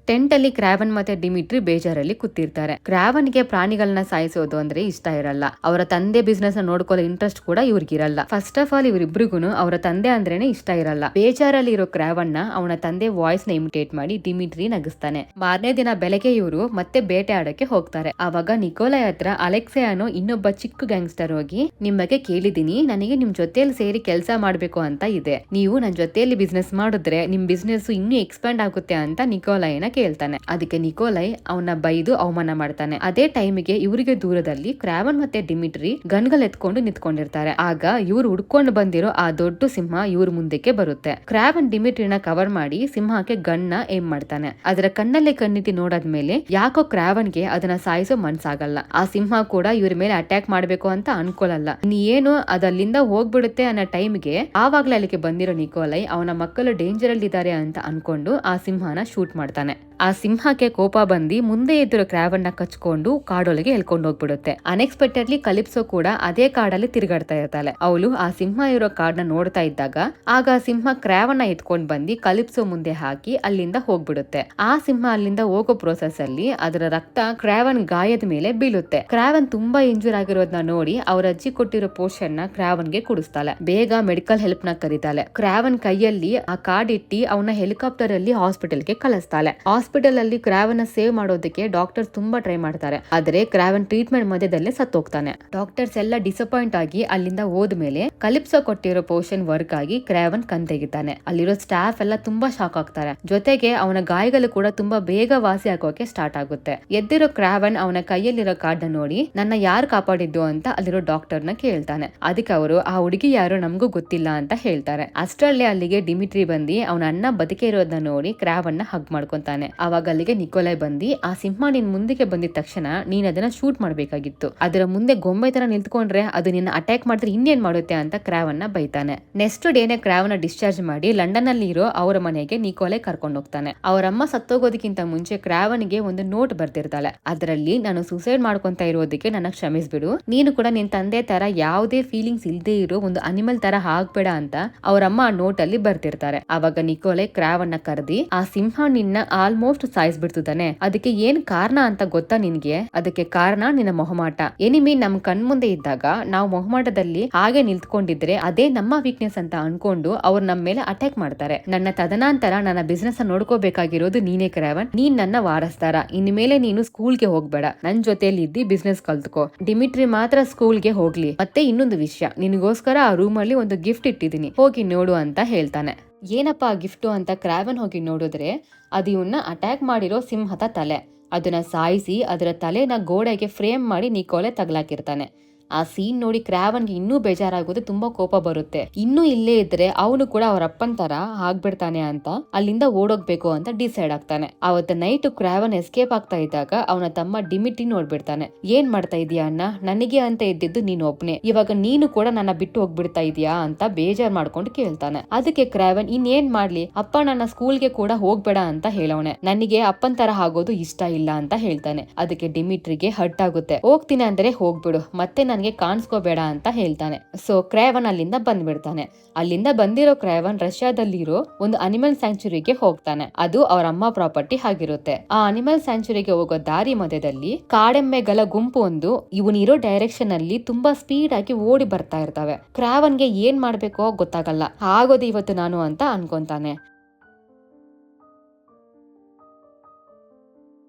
ಟೆಂಟ್ ಅಲ್ಲಿ ಕ್ರಾವನ್ ಮತ್ತೆ ಡಿಮಿಟ್ರಿ ಬೇಜಾರಲ್ಲಿ ಕೂತಿರ್ತಾರೆ. ಕ್ರಾವನ್ಗೆ ಪ್ರಾಣಿಗಳನ್ನ ಸಾಯಿಸೋದು ಅಂದ್ರೆ ಇಷ್ಟ ಇರಲ್ಲ. ಅವರ ತಂದೆ ಬಿಸ್ನೆಸ್ ನ ನೋಡ್ಕೊಳ್ಳೋ ಇಂಟ್ರೆಸ್ಟ್ ಕೂಡ ಇವ್ರಿಗಿರಲ್ಲ. ಫಸ್ಟ್ ಆಫ್ ಆಲ್ ಇವರಿಬ್ರಿಗೂ ಅವರ ತಂದೆ ಅಂದ್ರೇನೆ ಇಷ್ಟ ಇರಲ್ಲ. ಬೇಜಾರಲ್ಲಿ ಇರೋ ಕ್ರಾವನ್ ನ ಅವನ ತಂದೆ ವಾಯ್ಸ್ ನ ಇಮಿಟೇಟ್ ಮಾಡಿ ಡಿಮಿಟ್ರಿ ನಗಿಸ್ತಾನೆ. ಮಾರನೇ ದಿನ ಬೆಳಗ್ಗೆ ಇವರು ಮತ್ತೆ ಬೇಟೆ ಆಡಕ್ಕೆ ಹೋಗ್ತಾರೆ. ಆವಾಗ ನಿಕೋಲೈ ಹತ್ರ ಅಲೆಕ್ಸೆ ಅನ್ನೋ ಇನ್ನೊಬ್ಬ ಚಿಕ್ಕ ಗ್ಯಾಂಗ್ಸ್ಟರ್ ಹೋಗಿ, ನಿಮಗೆ ಕೇಳಿದೀನಿ, ನನಗೆ ನಿಮ್ ಜೊತೆಯಲ್ಲಿ ಸೇರಿ ಕೆಲಸ ಮಾಡ್ಬೇಕು ಅಂತ ಇದೆ, ನೀವು ನನ್ ಜೊತೆಯಲ್ಲಿ ಬಿಸ್ನೆಸ್ ಮಾಡಿದ್ರೆ ನಿಮ್ ಬಿಸ್ನೆಸ್ ಇನ್ನೂ ಎಕ್ಸ್ಪ್ಯಾಂಡ್ ಆಗುತ್ತೆ ಅಂತ ನಿಕೋಲೈನ ಕೇಳ್ತಾನೆ. ಅದಕ್ಕೆ ನಿಕೋಲೈ ಅವನ ಬೈದು ಅವಮಾನ ಮಾಡ್ತಾನೆ. ಅದೇ ಟೈಮಿಗೆ ಇವರಿಗೆ ದೂರದಲ್ಲಿ ಕ್ರಾವನ್ ಮತ್ತೆ ಡಿಮಿಟ್ರಿ ಗನ್ಗಳು ಎತ್ಕೊಂಡು ನಿಂತ್ಕೊಂಡಿರ್ತಾರೆ. ಆಗ ಇವ್ರು ಹುಡ್ಕೊಂಡು ಬಂದಿರೋ ಆ ದೊಡ್ಡ ಸಿಂಹ ಇವ್ರ ಮುಂದಕ್ಕೆ ಬರುತ್ತೆ. ಕ್ರಾವನ್ ಡಿಮಿಟ್ರಿನ ಕವರ್ ಮಾಡಿ ಸಿಂಹಕ್ಕೆ ಗನ್ನ ಏಮ್ ಮಾಡ್ತಾನೆ. ಅದರ ಕಣ್ಣಲ್ಲೇ ಕಣ್ಣಿಟ್ಟು ನೋಡಾದ್ಮೇಲೆ ಯಾಕೋ ಕ್ರಾವನ್ಗೆ ಅದನ್ನ ಸಾಯಿಸೋ ಮನ್ಸಾಗಲ್ಲ. ಆ ಸಿಂಹ ಕೂಡ ಇವ್ರ ಮೇಲೆ ಅಟ್ಯಾಕ್ ಮಾಡ್ಬೇಕು ಅಂತ ಅನ್ಕೊಳ್ಳಲ್ಲ. ನೀ ಏನು ಅದಲ್ಲಿಂದ ಹೋಗ್ಬಿಡುತ್ತೆ ಅನ್ನೋ ಟೈಮ್ಗೆ ಆವಾಗ್ಲೇ ಅಲ್ಲಿಗೆ ಬಂದಿರೋ ನಿಕೋಲೈ ಅವನ ಮಕ್ಕಳು ಡೇಂಜರ್ ಅಲ್ಲಿ ಇದ್ದಾರೆ ಅಂತ ಅನ್ಕೊಂಡು ಆ ಸಿಂಹನ ಶೂಟ್ ಮಾಡ್ತಾನೆ. ಆ ಸಿಂಹಕ್ಕೆ ಕೋಪ ಬಂದಿ ಮುಂದೆ ಎದುರು ಕ್ರಾವನ್ ನ ಕಚ್ಕೊಂಡು ಕಾಡೊಳಗೆ ಎಳ್ಕೊಂಡು ಹೋಗ್ಬಿಡುತ್ತೆ. ಅನ್ಎಕ್ಸ್ಪೆಕ್ಟೆಡ್ಲಿ ಕಲಿಪ್ಸೋ ಕೂಡ ಅದೇ ಕಾಡಲ್ಲಿ ತಿರುಗಾಡ್ತಾ ಇರ್ತಾಳೆ. ಅವಳು ಆ ಸಿಂಹ ಇರೋ ಕಾಡನ್ನ ನೋಡ್ತಾ ಇದ್ದಾಗ ಆಗ ಆ ಸಿಂಹ ಕ್ರಾವನ್ ನ ಎತ್ಕೊಂಡ್ ಬಂದು ಕಲಿಪ್ಸೋ ಮುಂದೆ ಹಾಕಿ ಅಲ್ಲಿಂದ ಹೋಗ್ಬಿಡುತ್ತೆ. ಆ ಸಿಂಹ ಅಲ್ಲಿಂದ ಹೋಗೋ ಪ್ರೋಸೆಸ್ ಅಲ್ಲಿ ಅದರ ರಕ್ತ ಕ್ರಾವನ್ ಗಾಯದ ಮೇಲೆ ಬೀಳುತ್ತೆ. ಕ್ರಾವನ್ ತುಂಬಾ ಇಂಜೂರ್ ಆಗಿರೋದನ್ನ ನೋಡಿ ಅವ್ರ ಅಜ್ಜಿ ಕೊಟ್ಟಿರೋ ಪೋಷನ್ ನ ಕ್ರಾವನ್ ಗೆ ಕುಡಿಸ್ತಾಳೆ. ಬೇಗ ಮೆಡಿಕಲ್ ಹೆಲ್ಪ್ ನ ಕರೀತಾಳೆ. ಕ್ರಾವನ್ ಕೈಯಲ್ಲಿ ಆ ಕಾರ್ಡ್ ಇಟ್ಟಿ ಅವನ ಹೆಲಿಕಾಪ್ಟರ್ ಅಲ್ಲಿ ಹಾಸ್ಪಿಟಲ್ ಗೆ ಕಳಿಸ್ತಾಳೆ. ಹಾಸ್ಪಿಟಲ್ ಅಲ್ಲಿ ಕ್ರಾವನ್ ಸೇವ್ ಮಾಡೋದಕ್ಕೆ ಡಾಕ್ಟರ್ಸ್ ತುಂಬಾ ಟ್ರೈ ಮಾಡ್ತಾರೆ. ಆದ್ರೆ ಕ್ರಾವನ್ ಟ್ರೀಟ್ಮೆಂಟ್ ಮಧ್ಯದಲ್ಲೇ ಸತ್ತೋಗ್ತಾನೆ. ಡಾಕ್ಟರ್ಸ್ ಎಲ್ಲ ಡಿಸಪಾಯಿಂಟ್ ಆಗಿ ಅಲ್ಲಿಂದ ಹೋದ್ಮೇಲೆ ಕಲಿಪ್ಸೋ ಕೊಟ್ಟಿರೋ ಪೋಷನ್ ವರ್ಕ್ ಆಗಿ ಕ್ರಾವನ್ ಕಣ್ ತೆಗಿತಾನೆ. ಅಲ್ಲಿರೋ ಸ್ಟಾಫ್ ಎಲ್ಲ ತುಂಬಾ ಶಾಕ್ ಆಗ್ತಾರೆ. ಜೊತೆಗೆ ಅವನ ಗಾಯಗಳು ಕೂಡ ತುಂಬಾ ಬೇಗ ವಾಸಿ ಆಗೋಕೆ ಸ್ಟಾರ್ಟ್ ಆಗುತ್ತೆ. ಎದ್ದಿರೋ ಕ್ರಾವನ್ ಅವನ ಕೈಯಲ್ಲಿರೋ ಕಾರ್ಡ್ ನ ನೋಡಿ ನನ್ನ ಯಾರು ಕಾಪಾಡಿದ್ದು ಅಂತ ಅಲ್ಲಿರೋ ಡಾಕ್ಟರ್ ನ ಕೇಳ್ತಾನೆ. ಅದಕ್ಕೆ ಅವರು ಆ ಹುಡುಗಿ ಯಾರು ನಮಗೂ ಗೊತ್ತಿಲ್ಲ ಅಂತ ಹೇಳ್ತಾರೆ. ಅಷ್ಟರಲ್ಲೇ ಅಲ್ಲಿಗೆ ಡಿಮಿಟ್ರಿ ಬಂದಿ ಅವನ ಅಣ್ಣ ಬದುಕೆ ಇರೋದನ್ನ ನೋಡಿ ಕ್ರಾವನ್ ನ ಹಗ್ ಮಾಡ್ಕೊಂತಾನೆ. ಅವಾಗ ಅಲ್ಲಿಗೆ ನಿಕೋಲೈ ಬಂದಿ, ಆ ಸಿಂಹ ನಿನ್ ಮುಂದಕ್ಕೆ ಬಂದಿದ ತಕ್ಷಣ ನೀನ್ ಅದನ್ನ ಶೂಟ್ ಮಾಡ್ಬೇಕಾಗಿತ್ತು, ಅದರ ಮುಂದೆ ಗೊಂಬೆ ತರ ನಿಲ್ತ್ಕೊಂಡ್ರೆ ಅದು ನಿನ್ನ ಅಟ್ಯಾಕ್ ಮಾಡಿದ್ರೆ ಇನ್ನೇನ್ ಮಾಡುತ್ತೆ ಅಂತ ಕ್ರಾವನ್ ನ ಬೈತಾನೆ. ನೆಕ್ಸ್ಟ್ ಡೇನೆ ಕ್ರಾವನ್ ಡಿಸ್ಚಾರ್ಜ್ ಮಾಡಿ ಲಂಡನ್ ಅಲ್ಲಿ ಇರೋ ಅವರ ಮನೆಗೆ ನಿಕೋಲೈ ಕರ್ಕೊಂಡು ಹೋಗ್ತಾನೆ. ಅವರಮ್ಮ ಸತ್ತೋಗೋದಕ್ಕಿಂತ ಮುಂಚೆ ಕ್ರಾವನ್ಗೆ ಒಂದು ನೋಟ್ ಬರ್ದಿರ್ತಾಳೆ. ಅದರಲ್ಲಿ ನಾನು ಸೂಸೈಡ್ ಮಾಡ್ಕೊಂತ ಇರೋದಕ್ಕೆ ನನ್ನ ಕ್ಷಮಿಸ್ಬಿಡು, ನೀನು ಕೂಡ ನಿನ್ ತಂದೆ ತರ ಯಾವುದೇ ಫೀಲಿಂಗ್ಸ್ ಇಲ್ದೇ ಇರೋ ಒಂದು ಅನಿಮಲ್ ತರ ಆಗ್ಬೇಡ ಅಂತ ಅವರಮ್ಮ ಆ ನೋಟ್ ಅಲ್ಲಿ ಬರ್ತಿರ್ತಾರೆ. ಅವಾಗ ನಿಕೋಲೈ ಕ್ರಾವನ್ ನ ಕರೆದಿ, ಆ ಸಿಂಹ ನಿನ್ನ ಆಲ್ಮೋಸ್ಟ್ ಆಲ್ಮೋಸ್ಟ್ ಸಾಯಿಸ್ಬಿಡ್ತಿದ್ದಾನೆ. ಅದಕ್ಕೆ ಏನ್ ಕಾರಣ ಅಂತ ಗೊತ್ತಾ ನಿನ್ಗೆ? ಅದಕ್ಕೆ ಕಾರಣ ನಿನ್ನ ಮೊಹಮಾಟ. ಎನಿಮಿ ನಮ್ ಕಣ್ ಮುಂದೆ ಇದ್ದಾಗ ನಾವು ಮೊಹಮಾಟದಲ್ಲಿ ಹಾಗೆ ನಿಲ್ತ್ಕೊಂಡಿದ್ರೆ ಅದೇ ನಮ್ಮ ವೀಕ್ನೆಸ್ ಅಂತ ಅನ್ಕೊಂಡು ಅವ್ರು ನಮ್ ಮೇಲೆ ಅಟ್ಯಾಕ್ ಮಾಡ್ತಾರೆ. ನನ್ನ ತದನಂತರ ನನ್ನ ಬಿಸ್ನೆಸ್ ನೋಡ್ಕೋಬೇಕಾಗಿರೋದು ನೀನೇ ಕ್ರಾವನ್. ನೀನ್ ನನ್ನ ವಾರಸ್ದಾರ. ಇನ್ಮೇಲೆ ನೀನು ಸ್ಕೂಲ್ಗೆ ಹೋಗ್ಬೇಡ, ನನ್ ಜೊತೆಲಿ ಇದ್ದಿ ಬಿಸ್ನೆಸ್ ಕಲ್ತ್ಕೋ. ಡಿಮಿಟ್ರಿ ಮಾತ್ರ ಸ್ಕೂಲ್ಗೆ ಹೋಗ್ಲಿ. ಮತ್ತೆ ಇನ್ನೊಂದು ವಿಷಯ, ನಿನಗೋಸ್ಕರ ಆ ರೂಮ್ ಅಲ್ಲಿ ಒಂದು ಗಿಫ್ಟ್ ಇಟ್ಟಿದ್ದೀನಿ, ಹೋಗಿ ನೋಡು ಅಂತ ಹೇಳ್ತಾನೆ. ಏನಪ್ಪಾ ಗಿಫ್ಟು ಅಂತ ಕ್ರಾವನ್ ಹೋಗಿ ನೋಡಿದ್ರೆ ಅದು ಇವನ್ನ ಅಟ್ಯಾಕ್ ಮಾಡಿರೋ ಸಿಂಹದ ತಲೆ. ಅದನ್ನ ಸಾಯಿಸಿ ಅದರ ತಲೆನ ಗೋಡೆಗೆ ಫ್ರೇಮ್ ಮಾಡಿ ನಿಕೋಲೆ ತಗ್ಲಾಕಿರ್ತಾನೆ. ಆ ಸೀನ್ ನೋಡಿ ಕ್ರಾವನ್ಗೆ ಇನ್ನೂ ಬೇಜಾರಾಗೋದು, ತುಂಬಾ ಕೋಪ ಬರುತ್ತೆ. ಇನ್ನೂ ಇಲ್ಲೇ ಇದ್ರೆ ಅವನು ಕೂಡ ಅವ್ರ ಅಪ್ಪನ್ ತರ ಆಗ್ಬಿಡ್ತಾನೆ ಅಂತ ಅಲ್ಲಿಂದ ಓಡೋಗ್ಬೇಕು ಅಂತ ಡಿಸೈಡ್ ಆಗ್ತಾನೆ. ಅವತ್ತು ನೈಟ್ ಕ್ರಾವನ್ ಎಸ್ಕೇಪ್ ಆಗ್ತಾ ಇದ್ದಾಗ ಅವನ ತಮ್ಮ ಡಿಮಿಟ್ರಿ ನೋಡ್ಬಿಡ್ತಾನೆ. ಏನ್ ಮಾಡ್ತಾ ಇದೀಯಾ ಅಣ್ಣ, ನನಗೆ ಅಂತ ಇದ್ದಿದ್ದು ನೀನು ಒಬ್ನೇ, ಇವಾಗ ನೀನು ಕೂಡ ನನ್ನ ಬಿಟ್ಟು ಹೋಗ್ಬಿಡ್ತಾ ಇದೀಯಾ ಅಂತ ಬೇಜಾರ್ ಮಾಡ್ಕೊಂಡು ಕೇಳ್ತಾನೆ. ಅದಕ್ಕೆ ಕ್ರಾವನ್ ಇನ್ನೇನ್ ಮಾಡ್ಲಿ, ಅಪ್ಪ ನನ್ನ ಸ್ಕೂಲ್ಗೆ ಕೂಡ ಹೋಗ್ಬೇಡ ಅಂತ ಹೇಳವನೆ. ನನಗೆ ಅಪ್ಪನ್ ತರ ಆಗೋದು ಇಷ್ಟ ಇಲ್ಲ ಅಂತ ಹೇಳ್ತಾನೆ. ಅದಕ್ಕೆ ಡಿಮಿಟ್ರಿಗೆ ಹರ್ಟ್ ಆಗುತ್ತೆ. ಹೋಗ್ತೀನಿ ಅಂದ್ರೆ ಹೋಗ್ಬಿಡು, ಮತ್ತೆ ನನಗೆ ಕಾಣಿಸ್ಕೋಬೇಡ ಅಂತ ಹೇಳ್ತಾನೆ. ಸೊ ಕ್ರಾವನ್ ಅಲ್ಲಿಂದ ಬಂದ್ಬಿಡ್ತಾನೆ. ಅಲ್ಲಿಂದ ಬಂದಿರೋ ಕ್ರಾವನ್ ರಷ್ಯಾದಲ್ಲಿರೋ ಒಂದು ಅನಿಮಲ್ ಸ್ಯಾಂಕ್ಚುರಿಗೆ ಹೋಗ್ತಾನೆ. ಅದು ಅವ್ರ ಅಮ್ಮ ಪ್ರಾಪರ್ಟಿ ಆಗಿರುತ್ತೆ. ಆ ಅನಿಮಲ್ ಸ್ಯಾಂಕ್ಚುರಿಗೆ ಹೋಗೋ ದಾರಿ ಮಧ್ಯದಲ್ಲಿ ಕಾಡೆಮ್ಮೆಗಳ ಗುಂಪು ಒಂದು ಇವನಿರೋ ಡೈರೆಕ್ಷನ್ ಅಲ್ಲಿ ತುಂಬಾ ಸ್ಪೀಡ್ ಆಗಿ ಓಡಿ ಬರ್ತಾ ಇರ್ತವೆ. ಕ್ರಾವನ್ಗೆ ಏನ್ ಮಾಡ್ಬೇಕೋ ಗೊತ್ತಾಗಲ್ಲ. ಆಗೋದು ಇವತ್ತು ನಾನು ಅಂತ ಅನ್ಕೊಂತಾನೆ.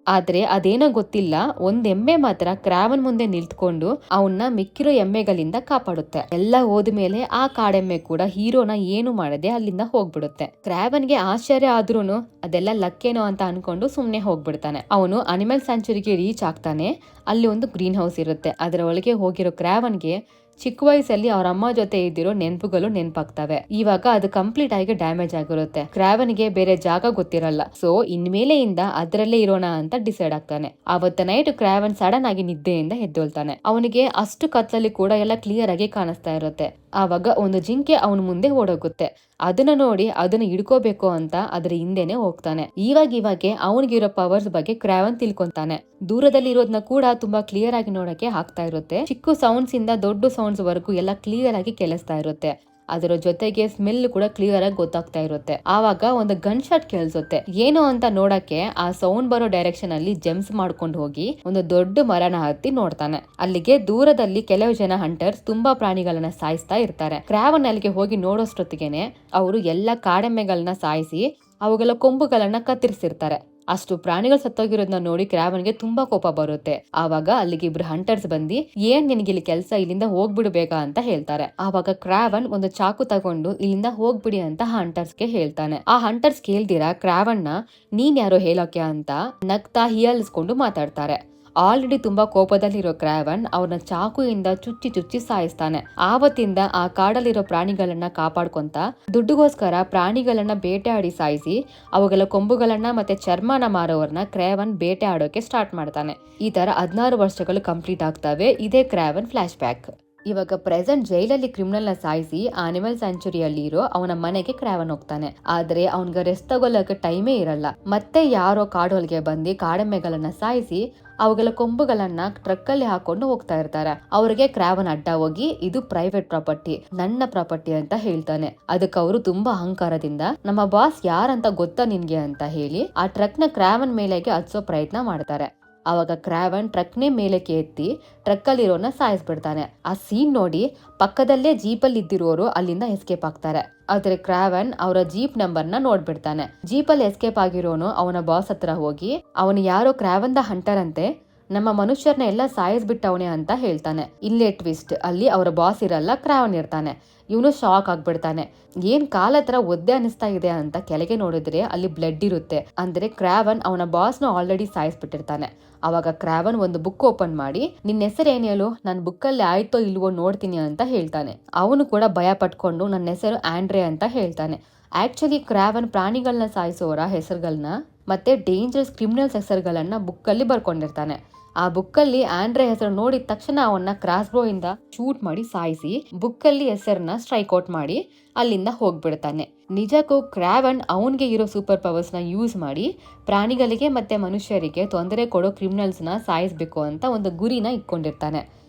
ಆದ್ರೆ ಅದೇನೋ ಗೊತ್ತಿಲ್ಲ, ಒಂದ್ ಎಮ್ಮೆ ಮಾತ್ರ ಕ್ರಾವನ್ ಮುಂದೆ ನಿಲ್ತ್ಕೊಂಡು ಅವನ್ನ ಮಿಕ್ಕಿರೋ ಎಮ್ಮೆಗಳಿಂದ ಕಾಪಾಡುತ್ತೆ. ಎಲ್ಲ ಹೋದ್ಮೇಲೆ ಆ ಕಾಡೆಮ್ಮೆ ಕೂಡ ಹೀರೋನ ಏನು ಮಾಡದೆ ಅಲ್ಲಿಂದ ಹೋಗ್ಬಿಡುತ್ತೆ. ಕ್ರಾವನ್ಗೆ ಆಶ್ಚರ್ಯ ಆದ್ರೂನು ಅದೆಲ್ಲ ಲಕ್ಕೇನೋ ಅಂತ ಅನ್ಕೊಂಡು ಸುಮ್ನೆ ಹೋಗ್ಬಿಡ್ತಾನೆ. ಅವನು ಅನಿಮಲ್ ಸ್ಯಾಂಕ್ಚುರಿಗೆ ರೀಚ್ ಆಗ್ತಾನೆ. ಅಲ್ಲಿ ಒಂದು ಗ್ರೀನ್ ಹೌಸ್ ಇರುತ್ತೆ. ಅದರ ಒಳಗೆ ಹೋಗಿರೋ ಕ್ರಾವನ್ಗೆ ಚಿಕ್ಕ ವಯಸ್ಸಲ್ಲಿ ಅವ್ರ ಅಮ್ಮ ಜೊತೆ ಇದ್ದಿರೋ ನೆನಪುಗಳು ನೆನಪಾಗ್ತವೆ. ಇವಾಗ ಅದು ಕಂಪ್ಲೀಟ್ ಆಗಿ ಡ್ಯಾಮೇಜ್ ಆಗಿರುತ್ತೆ. ಕ್ರಾವನ್ಗೆ ಬೇರೆ ಜಾಗ ಗೊತ್ತಿರಲ್ಲ. ಸೊ ಇನ್ಮೇಲೆಯಿಂದ ಅದರಲ್ಲೇ ಇರೋಣ ಅಂತ ಡಿಸೈಡ್ ಆಗ್ತಾನೆ. ಅವತ್ತ ನೈಟ್ ಕ್ರಾವನ್ ಸಡನ್ ಆಗಿ ನಿದ್ದೆಯಿಂದ ಎದ್ದೊಳ್ತಾನೆ. ಅವನಿಗೆ ಅಷ್ಟು ಕತ್ಲಲ್ಲಿ ಕೂಡ ಎಲ್ಲ ಕ್ಲಿಯರ್ ಆಗಿ ಕಾಣಿಸ್ತಾ ಇರುತ್ತೆ. ಆವಾಗ ಒಂದು ಜಿಂಕೆ ಅವನ ಮುಂದೆ ಓಡೋಗುತ್ತೆ. ಅದನ್ನ ನೋಡಿ ಅದನ್ನ ಹಿಡ್ಕೋಬೇಕು ಅಂತ ಅದ್ರ ಹಿಂದೆನೆ ಹೋಗ್ತಾನೆ. ಇವಾಗೆ ಅವನಿಗಿರೋ ಪವರ್ಸ್ ಬಗ್ಗೆ ಕ್ರಾವನ್ ತಿಳ್ಕೊಂತಾನೆ. ದೂರದಲ್ಲಿ ಇರೋದನ್ನ ಕೂಡ ತುಂಬಾ ಕ್ಲಿಯರ್ ಆಗಿ ನೋಡಕ್ಕೆ ಆಗ್ತಾ ಇರುತ್ತೆ. ಚಿಕ್ಕ ಸೌಂಡ್ಸ್ ಇಂದ ದೊಡ್ಡ ಸೌಂಡ್ಸ್ ವರೆಗೂ ಎಲ್ಲ ಕ್ಲಿಯರ್ ಆಗಿ ಕೇಳಿಸ್ತಾ ಇರುತ್ತೆ. ಅದರ ಜೊತೆಗೆ ಸ್ಮೆಲ್ ಕೂಡ ಕ್ಲಿಯರ್ ಆಗಿ ಗೊತ್ತಾಗ್ತಾ ಇರುತ್ತೆ. ಆವಾಗ ಒಂದು ಗನ್ ಶಾಟ್ ಕೇಳಿಸುತ್ತೆ. ಏನು ಅಂತ ನೋಡಕ್ಕೆ ಆ ಸೌಂಡ್ ಬರೋ ಡೈರೆಕ್ಷನ್ ಅಲ್ಲಿ ಜಂಪ್ಸ್ ಮಾಡ್ಕೊಂಡು ಹೋಗಿ ಒಂದು ದೊಡ್ಡ ಮರನ ಹತ್ತಿ ನೋಡ್ತಾನೆ. ಅಲ್ಲಿಗೆ ದೂರದಲ್ಲಿ ಕೆಲವು ಜನ ಹಂಟರ್ಸ್ ತುಂಬಾ ಪ್ರಾಣಿಗಳನ್ನ ಸಾಯಿಸ್ತಾ ಇರ್ತಾರೆ. ಕ್ರಾವನ್ ಅಲ್ಲಿಗೆ ಹೋಗಿ ನೋಡೋಷ್ಟೊತ್ತಿಗೆನೆ ಅವರು ಎಲ್ಲ ಕಾಡೆಮ್ಮೆಗಳನ್ನ ಸಾಯಿಸಿ ಅವುಗಳ ಕೊಂಬುಗಳನ್ನ ಕತ್ತರಿಸಿರ್ತಾರೆ. ಅಷ್ಟು ಪ್ರಾಣಿಗಳು ಸತ್ತೋಗಿರೋದನ್ನ ನೋಡಿ ಕ್ರಾವನ್ಗೆ ತುಂಬಾ ಕೋಪ ಬರುತ್ತೆ. ಆವಾಗ ಅಲ್ಲಿಗೆ ಇಬ್ರು ಹಂಟರ್ಸ್ ಬಂದಿ ಏನ್ ನಿನಗೆ ಇಲ್ಲಿ ಕೆಲಸ, ಇಲ್ಲಿಂದ ಹೋಗ್ಬಿಡ್ಬೇಕಾ ಅಂತ ಹೇಳ್ತಾರೆ. ಆವಾಗ ಕ್ರಾವನ್ ಒಂದು ಚಾಕು ತಗೊಂಡು ಇಲ್ಲಿಂದ ಹೋಗ್ಬಿಡಿ ಅಂತ ಹಂಟರ್ಸ್ಗೆ ಹೇಳ್ತಾನೆ. ಆ ಹಂಟರ್ಸ್ ಕೇಳ್ದಿರಾ ಕ್ರಾವನ್ನ ನೀನ್ ಯಾರೋ ಹೇಳೋಕೆ ಅಂತ ನಗ್ತಾ ಹೀಯಾಲಿಸ್ಕೊಂಡು ಮಾತಾಡ್ತಾರೆ. ಆಲ್ರೆಡಿ ತುಂಬಾ ಕೋಪದಲ್ಲಿರೋ ಕ್ರಾವನ್ ಅವ್ರನ್ನ ಚಾಕುಯಿಂದ ಚುಚ್ಚಿ ಸಾಯಿಸ್ತಾನೆ. ಆವತ್ತಿಂದ ಆ ಕಾಡಲ್ಲಿರೋ ಪ್ರಾಣಿಗಳನ್ನ ಕಾಪಾಡ್ಕೊಂತ ದುಡ್ಡುಗೋಸ್ಕರ ಪ್ರಾಣಿಗಳನ್ನ ಬೇಟೆ ಆಡಿ ಸಾಯಿಸಿ ಅವುಗಳ ಕೊಂಬುಗಳನ್ನ ಮತ್ತೆ ಚರ್ಮನ ಮಾರೋರ್ನ ಕ್ರಾವನ್ ಬೇಟೆ ಆಡೋಕೆ ಸ್ಟಾರ್ಟ್ ಮಾಡ್ತಾನೆ. ಈ ತರ 16 ವರ್ಷಗಳು ಕಂಪ್ಲೀಟ್ ಆಗ್ತವೆ. ಇದೇ ಕ್ರಾವನ್ ಫ್ಲಾಶ್ ಬ್ಯಾಕ್. ಇವಾಗ ಪ್ರೆಸೆಂಟ್ ಜೈಲಲ್ಲಿ ಕ್ರಿಮಿನಲ್ ನ ಸಾಯಿಸಿ ಅನಿಮಲ್ ಸ್ಯಾಂಕ್ಚುರಿಯಲ್ಲಿ ಇರೋ ಅವನ ಮನೆಗೆ ಕ್ರಾವನ್ ಹೋಗ್ತಾನೆ. ಆದ್ರೆ ಅವನ್ಗೆ ರೆಸ್ಟ್ ತಗೊಳ್ಳೋಕೆ ಟೈಮೇ ಇರಲ್ಲ. ಮತ್ತೆ ಯಾರೋ ಕಾಡೊಳಗೆ ಬಂದು ಕಾಡೆಮ್ಮೆಗಳನ್ನ ಸಾಯಿಸಿ ಅವುಗಳ ಕೊಂಬುಗಳನ್ನ ಟ್ರಕ್ ಅಲ್ಲಿ ಹಾಕೊಂಡು ಹೋಗ್ತಾ ಇರ್ತಾರೆ. ಅವ್ರಿಗೆ ಕ್ರಾವನ್ ಅಡ್ಡ ಹೋಗಿ ಇದು ಪ್ರೈವೇಟ್ ಪ್ರಾಪರ್ಟಿ, ನನ್ನ ಪ್ರಾಪರ್ಟಿ ಅಂತ ಹೇಳ್ತಾನೆ. ಅದಕ್ಕೆ ಅವರು ತುಂಬಾ ಅಹಂಕಾರದಿಂದ ನಮ್ಮ ಬಾಸ್ ಯಾರಂತ ಗೊತ್ತಾ ನಿನ್ಗೆ ಅಂತ ಹೇಳಿ ಆ ಟ್ರಕ್ ನ ಕ್ರಾವನ್ ಮೇಲೆಗೆ ಹತ್ಸೋ ಪ್ರಯತ್ನ ಮಾಡ್ತಾರೆ. ಆವಾಗ ಕ್ರಾವನ್ ಟ್ರಕ್ನೇ ಮೇಲಕ್ಕೆ ಎತ್ತಿ ಟ್ರಕ್ ಅಲ್ಲಿರೋನ ಸಾಯಿಸ್ಬಿಡ್ತಾನೆ. ಆ ಸೀನ್ ನೋಡಿ ಪಕ್ಕದಲ್ಲೇ ಜೀಪಲ್ಲಿ ಇದ್ದಿರೋರು ಅಲ್ಲಿಂದ ಎಸ್ಕೇಪ್ ಆಗ್ತಾರೆ. ಆದ್ರೆ ಕ್ರಾವನ್ ಅವರ ಜೀಪ್ ನಂಬರ್ನ ನೋಡ್ಬಿಡ್ತಾನೆ. ಜೀಪಲ್ಲಿ ಎಸ್ಕೇಪ್ ಆಗಿರೋನು ಅವನ ಬಾಸ್ ಹತ್ರ ಹೋಗಿ ಅವನು ಯಾರೋ ಕ್ರಾವನ್ ದ ಹಂಟರ್ ಅಂತೆ, ನಮ್ಮ ಮನುಷ್ಯರನ್ನ ಎಲ್ಲ ಸಾಯಿಸ್ಬಿಟ್ಟವನೇ ಅಂತ ಹೇಳ್ತಾನೆ. ಇಲ್ಲೇ ಟ್ವಿಸ್ಟ್, ಅಲ್ಲಿ ಅವರ ಬಾಸ್ ಇರಲ್ಲ, ಕ್ರಾವನ್ ಇರ್ತಾನೆ. ಇವನು ಶಾಕ್ ಆಗ್ಬಿಡ್ತಾನೆ. ಏನ್ ಕಾಲ ಹತ್ರ ಒದ್ದೆ ಅನಿಸ್ತಾ ಇದೆ ಅಂತ ಕೆಳಗೆ ನೋಡಿದ್ರೆ ಅಲ್ಲಿ ಬ್ಲಡ್ ಇರುತ್ತೆ. ಅಂದ್ರೆ ಕ್ರಾವನ್ ಅವನ ಬಾಸ್ನ ಆಲ್ರೆಡಿ ಸಾಯಿಸ್ಬಿಟ್ಟಿರ್ತಾನೆ. ಅವಾಗ ಕ್ರಾವನ್ ಒಂದು ಬುಕ್ ಓಪನ್ ಮಾಡಿ ನಿನ್ನ ಹೆಸರು ಏನ್ ಹೇಳು, ನನ್ ಬುಕ್ಕಲ್ಲಿ ಆಯ್ತೋ ಇಲ್ವೋ ನೋಡ್ತೀನಿ ಅಂತ ಹೇಳ್ತಾನೆ. ಅವನು ಕೂಡ ಭಯ ಪಟ್ಕೊಂಡು ನನ್ನ ಹೆಸರು ಆಂಡ್ರೆ ಅಂತ ಹೇಳ್ತಾನೆ. ಆಕ್ಚುಲಿ ಕ್ರಾವನ್ ಪ್ರಾಣಿಗಳನ್ನ ಸಾಯಿಸೋರ ಹೆಸರುಗಳನ್ನ ಮತ್ತೆ ಡೇಂಜರಸ್ ಕ್ರಿಮಿನಲ್ಸ್ ಹೆಸರುಗಳನ್ನ ಬುಕ್ಕಲ್ಲಿ ಬರ್ಕೊಂಡಿರ್ತಾನೆ. ಆ ಬುಕ್ಕಲ್ಲಿ ಆಂಡ್ರೆ ಹೆಸರು ನೋಡಿದ ತಕ್ಷಣ ಅವನ್ನ ಕ್ರಾಸ್ ಬೋ ಇಂದ ಶೂಟ್ ಮಾಡಿ ಸಾಯಿಸಿ ಬುಕ್ಕಲ್ಲಿ ಹೆಸರನ್ನ ಸ್ಟ್ರೈಕ್ ಔಟ್ ಮಾಡಿ ಅಲ್ಲಿಂದ ಹೋಗ್ಬಿಡ್ತಾನೆ. ನಿಜಕ್ಕೂ ಕ್ರಾವನ್ ಅವನ್ಗೆ ಇರೋ ಸೂಪರ್ ಪವರ್ಸ್ ನ ಯೂಸ್ ಮಾಡಿ ಪ್ರಾಣಿಗಳಿಗೆ ಮತ್ತೆ ಮನುಷ್ಯರಿಗೆ ತೊಂದರೆ ಕೊಡೋ ಕ್ರಿಮಿನಲ್ಸ್ ನ ಸಾಯಿಸ್ಬೇಕು ಅಂತ ಒಂದು ಗುರಿನ ಇಟ್ಕೊಂಡಿರ್ತಾನೆ.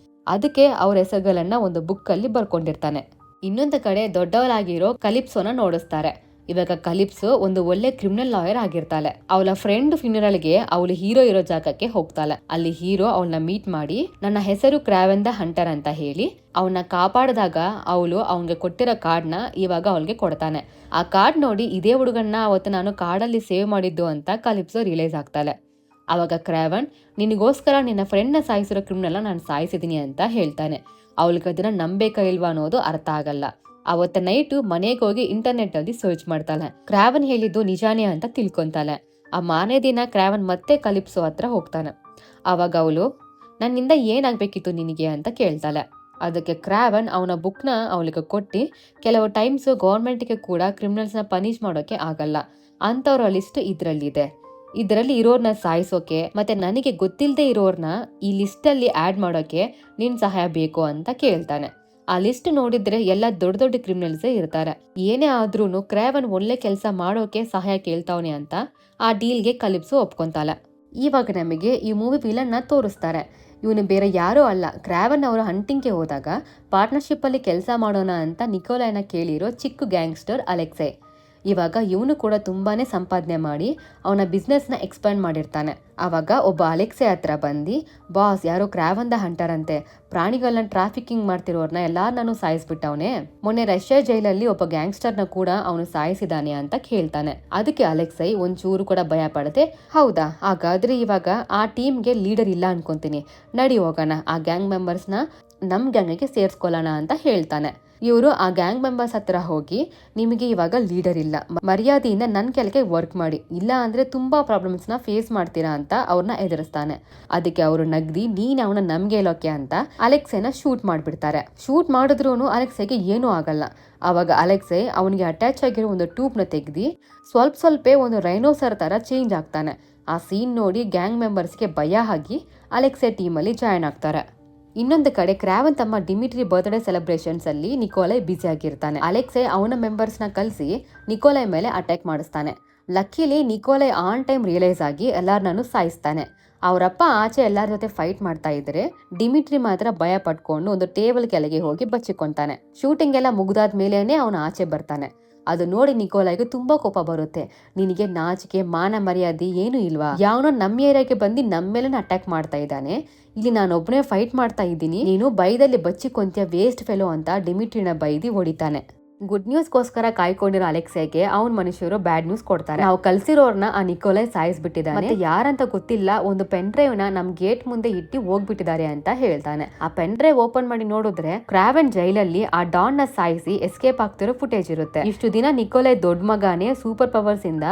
ಅದಕ್ಕೆ ಅವ್ರ ಹೆಸರುಗಳನ್ನ ಒಂದು ಬುಕ್ಕಲ್ಲಿ ಬರ್ಕೊಂಡಿರ್ತಾನೆ. ಇನ್ನೊಂದು ಕಡೆ ದೊಡ್ಡವರಾಗಿರೋ ಕಲಿಪ್ಸೋನ ನೋಡಿಸ್ತಾರೆ. ಇವಾಗ ಕಲಿಪ್ಸೋ ಒಂದು ಒಳ್ಳೆ ಕ್ರಿಮಿನಲ್ ಲಾಯರ್ ಆಗಿರ್ತಾಳೆ. ಅವಳ ಫ್ರೆಂಡ್ ಫ್ಯೂನರಲ್ಗೆ ಅವಳು ಹೀರೋ ಇರೋ ಜಾಗಕ್ಕೆ ಹೋಗ್ತಾಳೆ. ಅಲ್ಲಿ ಹೀರೋ ಅವಳನ್ನ ಮೀಟ್ ಮಾಡಿ ನನ್ನ ಹೆಸರು ಕ್ರಾವೆನ್ ದ ಹಂಟರ್ ಅಂತ ಹೇಳಿ ಅವನ್ನ ಕಾಪಾಡಿದಾಗ ಅವಳು ಅವನ್ಗೆ ಕೊಟ್ಟಿರೋ ಕಾರ್ಡ್ನ ಇವಾಗ ಅವಳಿಗೆ ಕೊಡ್ತಾನೆ. ಆ ಕಾರ್ಡ್ ನೋಡಿ ಇದೇ ಹುಡುಗನ್ನ ಅವತ್ತು ನಾನು ಕಾರ್ಡಲ್ಲಿ ಸೇವ್ ಮಾಡಿದ್ದು ಅಂತ ಕಲಿಪ್ಸೋ ರಿಯಲೈಸ್ ಆಗ್ತಾಳೆ. ಅವಾಗ ಕ್ರಾವೆನ್ ನಿನಗೋಸ್ಕರ ನಿನ್ನ ಫ್ರೆಂಡ್ನ ಸಾಯಿಸಿರೋ ಕ್ರಿಮಿನಲ್ನ ನಾನು ಸಾಯಿಸಿದೀನಿ ಅಂತ ಹೇಳ್ತಾನೆ. ಅವಳಿಗೆ ಅದನ್ನ ನಂಬೇಕಾ ಇಲ್ವಾ ಅನ್ನೋದು ಅರ್ಥ ಆಗಲ್ಲ. ಅವತ್ತ ನೈಟು ಮನೆಗೆ ಹೋಗಿ ಇಂಟರ್ನೆಟ್ ಅಲ್ಲಿ ಸರ್ಚ್ ಮಾಡ್ತಾಳೆ. ಕ್ರಾವೆನ್ ಹೇಳಿದ್ದು ನಿಜಾನೇ ಅಂತ ತಿಳ್ಕೊಂತಾಳೆ. ಆ ಮಾರನೇ ದಿನ ಕ್ರಾವೆನ್ ಮತ್ತೆ ಕಲಿಪ್ಸೋ ಹತ್ರ ಹೋಗ್ತಾನೆ. ಅವಾಗ ಅವಳು ನನ್ನಿಂದ ಏನಾಗ್ಬೇಕಿತ್ತು ನಿನಗೆ ಅಂತ ಕೇಳ್ತಾಳೆ. ಅದಕ್ಕೆ ಕ್ರಾವೆನ್ ಅವನ ಬುಕ್ನ ಅವಳಿಗೆ ಕೊಟ್ಟು ಕೆಲವು ಟೈಮ್ಸ್ ಗೌರ್ಮೆಂಟ್ಗೆ ಕೂಡ ಕ್ರಿಮಿನಲ್ಸ್ನ ಪನಿಷ್ ಮಾಡೋಕೆ ಆಗಲ್ಲ ಅಂತವ್ರ ಲಿಸ್ಟ್ ಇದರಲ್ಲಿದೆ. ಇದರಲ್ಲಿ ಇರೋರ್ನ ಸಾಯಿಸೋಕೆ ಮತ್ತೆ ನನಗೆ ಗೊತ್ತಿಲ್ಲದೆ ಇರೋರ್ನ ಈ ಲಿಸ್ಟ್ ಅಲ್ಲಿ ಆಡ್ ಮಾಡೋಕೆ ನಿನ್ ಸಹಾಯ ಬೇಕು ಅಂತ ಕೇಳ್ತಾನೆ. ಆ ಲಿಸ್ಟ್ ನೋಡಿದ್ರೆ ಎಲ್ಲ ದೊಡ್ಡ ದೊಡ್ಡ ಕ್ರಿಮಿನಲ್ಸೇ ಇರ್ತಾರೆ. ಏನೇ ಆದ್ರೂನು ಕ್ರಾವೆನ್ ಒಳ್ಳೆ ಕೆಲಸ ಮಾಡೋಕೆ ಸಹಾಯ ಕೇಳ್ತಾವನೆ ಅಂತ ಆ ಡೀಲ್ಗೆ ಕಲಿಪ್ಸೋ ಒಪ್ಕೊಂತಾಳೆ. ಇವಾಗ ನಮಗೆ ಈ ಮೂವಿ ವಿಲನ್ನ ತೋರಿಸ್ತಾರೆ. ಇವನು ಬೇರೆ ಯಾರೂ ಅಲ್ಲ, ಕ್ರಾವೆನ್ ಅವರ ಹಂಟಿಂಗ್ಗೆ ಹೋದಾಗ ಪಾರ್ಟ್ನರ್ಶಿಪ್ ಅಲ್ಲಿ ಕೆಲಸ ಮಾಡೋಣ ಅಂತ ನಿಕೋಲೈನ ಕೇಳಿರೋ ಚಿಕ್ಕ ಗ್ಯಾಂಗ್ಸ್ಟರ್ ಅಲೆಕ್ಸೈ. ಇವಾಗ ಇವನು ಕೂಡ ತುಂಬಾನೇ ಸಂಪಾದನೆ ಮಾಡಿ ಅವನ ಬಿಸ್ನೆಸ್ನ ಎಕ್ಸ್ಪ್ಯಾಂಡ್ ಮಾಡಿರ್ತಾನೆ. ಅವಾಗ ಒಬ್ಬ ಅಲೆಕ್ಸೆ ಹತ್ರ ಬಂದು, ಬಾಸ್ ಯಾರೋ ಕ್ರಾವೆನ್ ದ ಹಂಟರ್ ಅಂತೆ, ಪ್ರಾಣಿಗಳನ್ನ ಟ್ರಾಫಿಕಿಂಗ್ ಮಾಡ್ತಿರೋರ್ನ ಎಲ್ಲಾರನ್ನೂ ಸಾಯಿಸ್ಬಿಟ್ಟವನೇ, ಮೊನ್ನೆ ರಷ್ಯಾ ಜೈಲಲ್ಲಿ ಒಬ್ಬ ಗ್ಯಾಂಗ್ಸ್ಟರ್ನ ಕೂಡ ಅವನು ಸಾಯಿಸಿದಾನೆ ಅಂತ ಕೇಳ್ತಾನೆ. ಅದಕ್ಕೆ ಅಲೆಕ್ಸೈ ಒಂಚೂರು ಕೂಡ ಭಯ ಪಡದೆ, ಹೌದಾ ಹಾಗಾದ್ರೆ ಇವಾಗ ಆ ಟೀಮ್ಗೆ ಲೀಡರ್ ಇಲ್ಲ ಅನ್ಕೊಂತೀನಿ, ನಡಿ ಹೋಗೋಣ ಆ ಗ್ಯಾಂಗ್ ಮೆಂಬರ್ಸ್ನ ನಮ್ ಗ್ಯಾಂಗ್ಗೆ ಸೇರ್ಸ್ಕೊಳ್ಳೋಣ ಅಂತ ಹೇಳ್ತಾನೆ. ಇವರು ಆ ಗ್ಯಾಂಗ್ ಮೆಂಬರ್ಸ್ ಹತ್ರ ಹೋಗಿ, ನಿಮಗೆ ಇವಾಗ ಲೀಡರ್ ಇಲ್ಲ, ಮರ್ಯಾದೆಯಿಂದ ನನ್ನ ಕೆಳಗೆ ವರ್ಕ್ ಮಾಡಿ, ಇಲ್ಲ ಅಂದ್ರೆ ತುಂಬಾ ಪ್ರಾಬ್ಲಮ್ಸ್ನ ಫೇಸ್ ಮಾಡ್ತೀರಾ ಅಂತ ಅವ್ರನ್ನ ಎದುರಿಸ್ತಾನೆ. ಅದಕ್ಕೆ ಅವರು ನಗ್ದಿ ನೀನ್ ಅವನ ನಮ್ಗೆ ಹೇಳೋಕೆ ಅಂತ ಅಲೆಕ್ಸೈನ ಶೂಟ್ ಮಾಡ್ಬಿಡ್ತಾರೆ. ಶೂಟ್ ಮಾಡಿದ್ರು ಅಲೆಕ್ಸೈಗೆ ಏನೂ ಆಗಲ್ಲ. ಅವಾಗ ಅಲೆಕ್ಸೈ ಅವನಿಗೆ ಅಟ್ಯಾಚ್ ಆಗಿರೋ ಒಂದು ಟ್ಯೂಬ್ನ ತೆಗ್ದಿ ಸ್ವಲ್ಪ ಒಂದು ರೈನೋಸರ್ ತರ ಚೇಂಜ್ ಆಗ್ತಾನೆ. ಆ ಸೀನ್ ನೋಡಿ ಗ್ಯಾಂಗ್ ಮೆಂಬರ್ಸ್ಗೆ ಭಯ ಆಗಿ ಅಲೆಕ್ಸೈ ಟೀಮಲ್ಲಿ ಜಾಯ್ನ್ ಆಗ್ತಾರೆ. ಇನ್ನೊಂದು ಕಡೆ ಕ್ರಾವೆನ್ ತಮ್ಮ ಡಿಮಿಟ್ರಿ ಬರ್ತ್ಡೇ ಸೆಲೆಬ್ರೇಷನ್ಸ್ ಅಲ್ಲಿ ನಿಕೋಲೈ ಬ್ಯುಸಿ ಆಗಿರ್ತಾನೆ. ಅಲೆಕ್ಸೈ ಅವನ ಮೆಂಬರ್ಸ್ ನ ಕಳಿಸಿ ನಿಕೋಲೈ ಮೇಲೆ ಅಟ್ಯಾಕ್ ಮಾಡಿಸ್ತಾನೆ. ಲಕ್ಕಿಲಿ ನಿಕೋಲೈ ಆನ್ ಟೈಮ್ ರಿಯಲೈಸ್ ಆಗಿ ಎಲ್ಲಾರನ್ನೂ ಸಾಯಿಸ್ತಾನೆ. ಅವರಪ್ಪ ಆಚೆ ಎಲ್ಲಾರ ಜೊತೆ ಫೈಟ್ ಮಾಡ್ತಾ ಇದ್ರೆ ಡಿಮಿಟ್ರಿ ಮಾತ್ರ ಭಯ ಪಟ್ಕೊಂಡು ಒಂದು ಟೇಬಲ್ ಕೆಳಗೆ ಹೋಗಿ ಬಚ್ಚಿಕೊಂತಾನೆ. ಶೂಟಿಂಗ್ ಎಲ್ಲ ಮುಗ್ದಾದ ಮೇಲೇನೆ ಅವನು ಆಚೆ ಬರ್ತಾನೆ. ಅದು ನೋಡಿ ನಿಕೋಲೈಗೆ ತುಂಬಾ ಕೋಪ ಬರುತ್ತೆ. ನಿನಗೆ ನಾಚಿಕೆ ಮಾನ ಮರ್ಯಾದೆ ಏನು ಇಲ್ವಾ? ಯಾವನೋ ನಮ್ಮ ಏರಿಯಾಗೆ ಬಂದು ನಮ್ಮ ಮೇಲೆ ಅಟ್ಯಾಕ್ ಮಾಡ್ತಾ ಇದ್ದಾನೆ, ಇಲ್ಲಿ ನಾನೊಬ್ಬನೇ ಫೈಟ್ ಮಾಡ್ತಾ ಇದ್ದೀನಿ, ನೀನು ಬೈದಲ್ಲಿ ಬಚ್ಚಿಕೊಂತ್ಯ ವೇಸ್ಟ್ ಫೆಲೋ ಅಂತ ಡಿಮಿಟ್ರಿನ ಬೈದಿ ಹೊಡಿತಾನೆ. ಗುಡ್ ನ್ಯೂಸ್ಗೋಸ್ಕರ ಕಾಯ್ಕೊಂಡಿರೋ ಅಲೆಕ್ಸೈಗೆ ಅವ್ನ ಮನುಷ್ಯರು ಬ್ಯಾಡ್ ನ್ಯೂಸ್ ಕೊಡ್ತಾರೆ. ನಾವು ಕಲ್ಸಿರೋರ್ನ ಆ ನಿಕೋಲೈ ಸಾಯಿಸ್ಬಿಟ್ಟಿದ್ದಾನೆ, ಮತ್ತೆ ಯಾರಂತ ಗೊತ್ತಿಲ್ಲ ಒಂದು ಪೆನ್ ಡ್ರೈವ್ ನ ನಮ್ ಗೇಟ್ ಮುಂದೆ ಇಟ್ಟು ಹೋಗ್ಬಿಟ್ಟಿದ್ದಾರೆ ಅಂತ ಹೇಳ್ತಾನೆ. ಆ ಪೆನ್ ಡ್ರೈವ್ ಓಪನ್ ಮಾಡಿ ನೋಡಿದ್ರೆ ಕ್ರಾವೆನ್ ಜೈಲಲ್ಲಿ ಆ ಡಾನ್ ನ ಸಾಯಿಸಿ ಎಸ್ಕೇಪ್ ಆಗ್ತಿರೋ ಫುಟೇಜ್ ಇರುತ್ತೆ. ಇಷ್ಟು ದಿನ ನಿಕೋಲೈ ದೊಡ್ಡ ಮಗಾನೇ ಸೂಪರ್ ಪವರ್ಸ್ ಇಂದ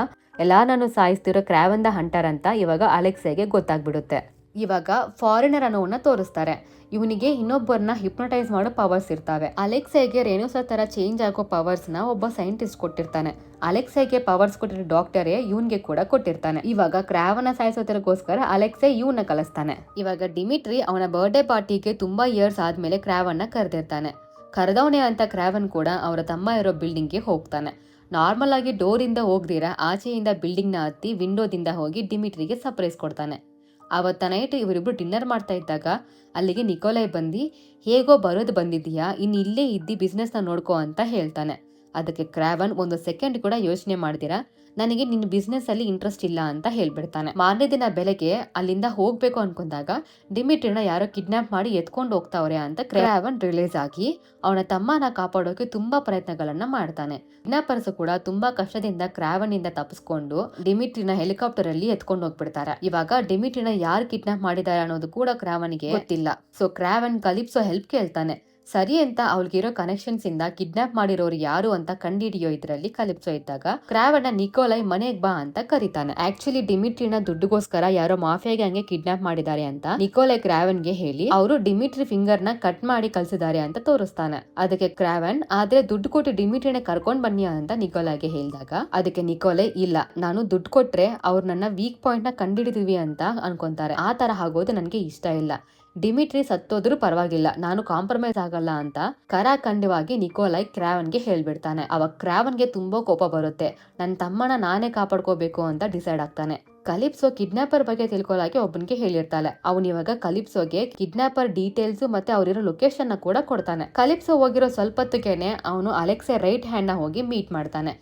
ಎಲ್ಲಾರನ್ನೂ ಸಾಯಿಸ್ತಿರೋ ಕ್ರಾವೆನ್ ದ ಹಂಟರ್ ಅಂತ ಇವಾಗ ಅಲೆಕ್ಸೈಗೆ ಗೊತ್ತಾಗ್ಬಿಡುತ್ತೆ. ಇವಾಗ ಫಾರಿನರ್ ಅನ್ನೋನ್ನ ತೋರಿಸ್ತಾರೆ. ಇವನಿಗೆ ಇನ್ನೊಬ್ಬರನ್ನ ಹಿಪ್ನೋಟೈಸ್ ಮಾಡೋ ಪವರ್ಸ್ ಇರ್ತಾವೆ. ಅಲೆಕ್ಸೈಗೆ ರೇಣುಸರ್ ತರ ಚೇಂಜ್ ಆಗೋ ಪವರ್ಸ್ ನ ಒಬ್ಬ ಸೈಂಟಿಸ್ಟ್ ಕೊಟ್ಟಿರ್ತಾನೆ. ಅಲೆಕ್ಸೈಗೆ ಪವರ್ಸ್ ಕೊಟ್ಟಿರೋ ಡಾಕ್ಟರೇ ಇವನ್ಗೆ ಕೂಡ ಕೊಟ್ಟಿರ್ತಾನೆ. ಇವಾಗ ಕ್ರಾವೆನ್ ಸಾಯಿಸೋದಕ್ಕೋಸ್ಕರ ಅಲೆಕ್ಸೈ ಇವನ್ನ ಕಲಿಸ್ತಾನೆ. ಇವಾಗ ಡಿಮಿಟ್ರಿ ಅವನ ಬರ್ಡೇ ಪಾರ್ಟಿಗೆ ತುಂಬಾ ಇಯರ್ಸ್ ಆದ್ಮೇಲೆ ಕ್ರಾವೆನ್ ನ ಕರೆದಿರ್ತಾನೆ. ಕರೆದವನೇ ಅಂತ ಕ್ರಾವೆನ್ ಕೂಡ ಅವರ ತಮ್ಮ ಇರೋ ಬಿಲ್ಡಿಂಗ್ಗೆ ಹೋಗ್ತಾನೆ. ನಾರ್ಮಲ್ ಆಗಿ ಡೋರ್ ಇಂದ ಹೋಗ್ದಿರ ಆಚೆಯಿಂದ ಬಿಲ್ಡಿಂಗ್ ನ ಹತ್ತಿ ವಿಂಡೋದಿಂದ ಹೋಗಿ ಡಿಮಿಟ್ರಿಗೆ ಸರ್ಪ್ರೈಸ್ ಕೊಡ್ತಾನೆ. ಅವತ್ತ ನೈಟ್ ಇವರಿಬ್ರು ಡಿನ್ನರ್ ಮಾಡ್ತಾ ಇದ್ದಾಗ ಅಲ್ಲಿಗೆ ನಿಕೋಲೈ ಬಂದು, ಹೇಗೋ ಬರೋದು ಬಂದಿದ್ದೀಯಾ, ಇನ್ನು ಇಲ್ಲೇ ಇದ್ದು ಬಿಸ್ನೆಸ್ನ ನೋಡ್ಕೋ ಅಂತ ಹೇಳ್ತಾನೆ. ಅದಕ್ಕೆ ಕ್ರಾವೆನ್ ಒಂದು ಸೆಕೆಂಡ್ ಕೂಡ ಯೋಚನೆ ಮಾಡ್ದಿರಾ ನನಗೆ ನಿನ್ನ ಬಿಸ್ನೆಸ್ ಅಲ್ಲಿ ಇಂಟ್ರೆಸ್ಟ್ ಇಲ್ಲ ಅಂತ ಹೇಳ್ಬಿಡ್ತಾನೆ. ಮಾರನೇ ದಿನ ಬೆಳಗ್ಗೆ ಅಲ್ಲಿಂದ ಹೋಗ್ಬೇಕು ಅನ್ಕೊಂಡಾಗ ಡಿಮಿಟ್ರಿನ ಯಾರೋ ಕಿಡ್ನಾಪ್ ಮಾಡಿ ಎತ್ಕೊಂಡು ಹೋಗ್ತಾವ್ರೆ ಅಂತ ಕ್ರಾವೆನ್ ರಿಲೀಸ್ ಆಗಿ ಅವನ ತಮ್ಮನ ಕಾಪಾಡೋಕೆ ತುಂಬಾ ಪ್ರಯತ್ನಗಳನ್ನ ಮಾಡ್ತಾನೆ. ಕಿಡ್ನಾಪರ್ಸ್ ಕೂಡ ತುಂಬಾ ಕಷ್ಟದಿಂದ ಕ್ರಾವೆನ್ ಇಂದ ತಪ್ಪಿಸ್ಕೊಂಡು ಡಿಮಿಟ್ರಿನ ಹೆಲಿಕಾಪ್ಟರ್ ಅಲ್ಲಿ ಎತ್ಕೊಂಡು ಹೋಗ್ಬಿಡ್ತಾರೆ. ಇವಾಗ ಡಿಮಿಟ್ರಿನ ಯಾರು ಕಿಡ್ನಾಪ್ ಮಾಡಿದ್ದಾರೆ ಅನ್ನೋದು ಕೂಡ ಕ್ರಾವೆನ್ಗೆ ಗೊತ್ತಿಲ್ಲ. ಸೊ ಕ್ರಾವೆನ್ ಕಲಿಪ್ಸೋ ಹೆಲ್ಪ್ ಕೇಳ್ತಾನೆ. ಸರಿ ಅಂತ ಅವಳಿಗಿರೋ ಕನೆಕ್ಷನ್ಸ್ ಇಂದ ಕಿಡ್ನಾಪ್ ಮಾಡಿರೋರು ಯಾರು ಅಂತ ಕಂಡಿಡಿಯೋ ಇದ್ರಲ್ಲಿ ಕಲಿಪ್ಸೋ ಇದ್ದಾಗ ಕ್ರಾವೆನ್ ನಿಕೋಲೈ ಮನೆಗ್ ಬಾ ಅಂತ ಕರೀತಾನೆ. ಆಕ್ಚುಲಿ ಡಿಮಿಟ್ರಿನ ದುಡ್ಡುಗೋಸ್ಕರ ಯಾರೋ ಮಾಫಿಯಾ ಗ್ಯಾಂಗ್ಗೆ ಕಿಡ್ನಾಪ್ ಮಾಡಿದ್ದಾರೆ ಅಂತ ನಿಕೋಲೈ ಕ್ರಾವೆನ್ಗೆ ಹೇಳಿ ಅವರು ಡಿಮಿಟ್ರಿ ಫಿಂಗರ್ ನ ಕಟ್ ಮಾಡಿ ಕಳ್ಸಿದ್ದಾರೆ ಅಂತ ತೋರಿಸ್ತಾನೆ. ಅದಕ್ಕೆ ಕ್ರಾವೆನ್ ಆದ್ರೆ ದುಡ್ಡು ಕೊಟ್ಟು ಡಿಮಿಟ್ರಿನ ಕರ್ಕೊಂಡ್ ಬನ್ನಿ ಅಂತ ನಿಕೋಲೈಗೆ ಹೇಳಿದಾಗ ಅದಕ್ಕೆ ನಿಕೋಲೈ ಇಲ್ಲ, ನಾನು ದುಡ್ಡು ಕೊಟ್ರೆ ಅವ್ರು ನನ್ನ ವೀಕ್ ಪಾಯಿಂಟ್ ನ ಕಂಡಿಡಿದೀವಿ ಅಂತ ಅನ್ಕೊಂತಾರೆ, ಆ ತರ ಆಗೋದು ನನ್ಗೆ ಇಷ್ಟ ಇಲ್ಲ, ಡಿಮಿಟ್ರಿ ಸತ್ತೋದ್ರೂ ಪರವಾಗಿಲ್ಲ, ನಾನು ಕಾಂಪ್ರಮೈಸ್ ಆಗಲ್ಲ ಅಂತ ಕರಾಖಂಡವಾಗಿ ನಿಕೋಲೈ ಕ್ರಾವೆನ್ಗೆ ಹೇಳ್ಬಿಡ್ತಾನೆ. ಅವಾಗ ಕ್ರಾವೆನ್ಗೆ ತುಂಬಾ ಕೋಪ ಬರುತ್ತೆ. ನನ್ನ ತಮ್ಮನ ನಾನೇ ಕಾಪಾಡ್ಕೋಬೇಕು ಅಂತ ಡಿಸೈಡ್ ಆಗ್ತಾನೆ. ಕಲಿಪ್ಸೋ ಕಿಡ್ನಾಪರ್ ಬಗ್ಗೆ ತಿಳ್ಕೊಳ್ಳೋಕೆ ಒಬ್ಬನಿಗೆ ಹೇಳಿರ್ತಾಳೆ. ಅವನ್ ಇವಾಗ ಕಲಿಪ್ಸೋಗೆ ಕಿಡ್ನಾಪರ್ ಡೀಟೇಲ್ಸ್ ಮತ್ತೆ ಅವ್ರಿರೋ ಲೊಕೇಶನ್ ನ ಕೂಡ ಕೊಡ್ತಾನೆ. ಕಲಿಪ್ಸೋ ಹೋಗಿರೋ ಸ್ವಲ್ಪ ಹೊತ್ತಿಗೆನೆ ಅವನು ಅಲೆಕ್ಸೈ ರೈಟ್ ಹ್ಯಾಂಡ್ ನ ಹೋಗಿ ಮೀಟ್ ಮಾಡ್ತಾನೆ.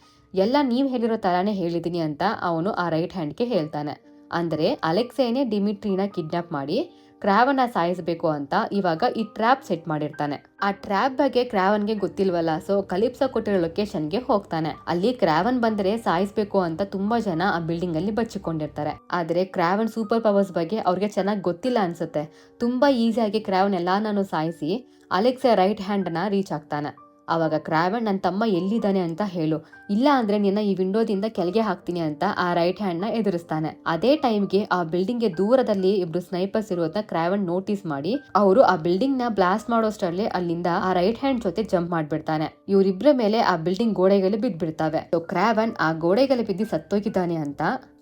ಎಲ್ಲ ನೀವ್ ಹೇಳಿರೋ ತರಾನೇ ಹೇಳಿದೀನಿ ಅಂತ ಅವನು ಆ ರೈಟ್ ಹ್ಯಾಂಡ್ಗೆ ಹೇಳ್ತಾನೆ. ಅಂದ್ರೆ ಅಲೆಕ್ಸೇನೆ ಡಿಮಿಟ್ರಿನ ಕಿಡ್ನಾಪ್ ಮಾಡಿ ಕ್ರಾವನ್ನ ಸಾಯಿಸಬೇಕು ಅಂತ ಇವಾಗ ಈ ಟ್ರ್ಯಾಪ್ ಸೆಟ್ ಮಾಡಿರ್ತಾನೆ. ಆ ಟ್ರ್ಯಾಪ್ ಬಗ್ಗೆ ಕ್ರಾವನ್ಗೆ ಗೊತ್ತಿಲ್ವಲ್ಲ, ಸೊ ಕಲಿಪ್ಸೋ ಕೊಟ್ಟಿರೋ ಲೊಕೇಶನ್ಗೆ ಹೋಗ್ತಾನೆ. ಅಲ್ಲಿ ಕ್ರಾವನ್ ಬಂದ್ರೆ ಸಾಯಿಸ್ಬೇಕು ಅಂತ ತುಂಬಾ ಜನ ಆ ಬಿಲ್ಡಿಂಗ್ ಅಲ್ಲಿ ಬಚ್ಚಿಕೊಂಡಿರ್ತಾರೆ. ಆದ್ರೆ ಕ್ರಾವನ್ ಸೂಪರ್ ಪವರ್ಸ್ ಬಗ್ಗೆ ಅವ್ರಿಗೆ ಚೆನ್ನಾಗಿ ಗೊತ್ತಿಲ್ಲ ಅನ್ಸುತ್ತೆ. ತುಂಬಾ ಈಸಿಯಾಗಿ ಕ್ರಾವನ್ ಎಲ್ಲಾನು ಸಾಯಿಸಿ ಅಲೆಕ್ಸಾ ರೈಟ್ ಹ್ಯಾಂಡ್ ನ ರೀಚ್ ಆಗ್ತಾನೆ. ಅವಾಗ ಕ್ರಾವನ್ ನನ್ನ ತಮ್ಮ ಎಲ್ಲಿದ್ದಾನೆ ಅಂತ ಹೇಳು, ಇಲ್ಲ ಅಂದ್ರೆ ನಿನ್ನ ಈ ವಿಂಡೋದಿಂದ ಕೆಳಗೆ ಹಾಕ್ತೀನಿ ಅಂತ ಆ ರೈಟ್ ಹ್ಯಾಂಡ್ ನ ಎದುರಿಸ್ತಾನೆ. ಅದೇ ಟೈಮ್ಗೆ ಆ ಬಿಲ್ಡಿಂಗ್ ಗೆ ದೂರದಲ್ಲಿ ಇಬ್ರು ಸ್ನೈಪರ್ಸ್ ಇರುವುದನ್ನ ಕ್ರಾವನ್ ನೋಟಿಸ್ ಮಾಡಿ ಅವರು ಆ ಬಿಲ್ಡಿಂಗ್ ನ ಬ್ಲಾಸ್ಟ್ ಮಾಡೋಷ್ಟರಲ್ಲಿ ಅಲ್ಲಿಂದ ಆ ರೈಟ್ ಹ್ಯಾಂಡ್ ಜೊತೆ ಜಂಪ್ ಮಾಡ್ಬಿಡ್ತಾನೆ. ಇವರಿಬ್ಬರ ಮೇಲೆ ಆ ಬಿಲ್ಡಿಂಗ್ ಗೋಡೆಗಳು ಬಿದ್ದ್ಬಿಡ್ತವೆ. ಕ್ರಾವನ್ ಆ ಗೋಡೆಗಳು ಬಿದ್ದು ಸತ್ತೋಗಿದ್ದಾನೆ ಅಂತ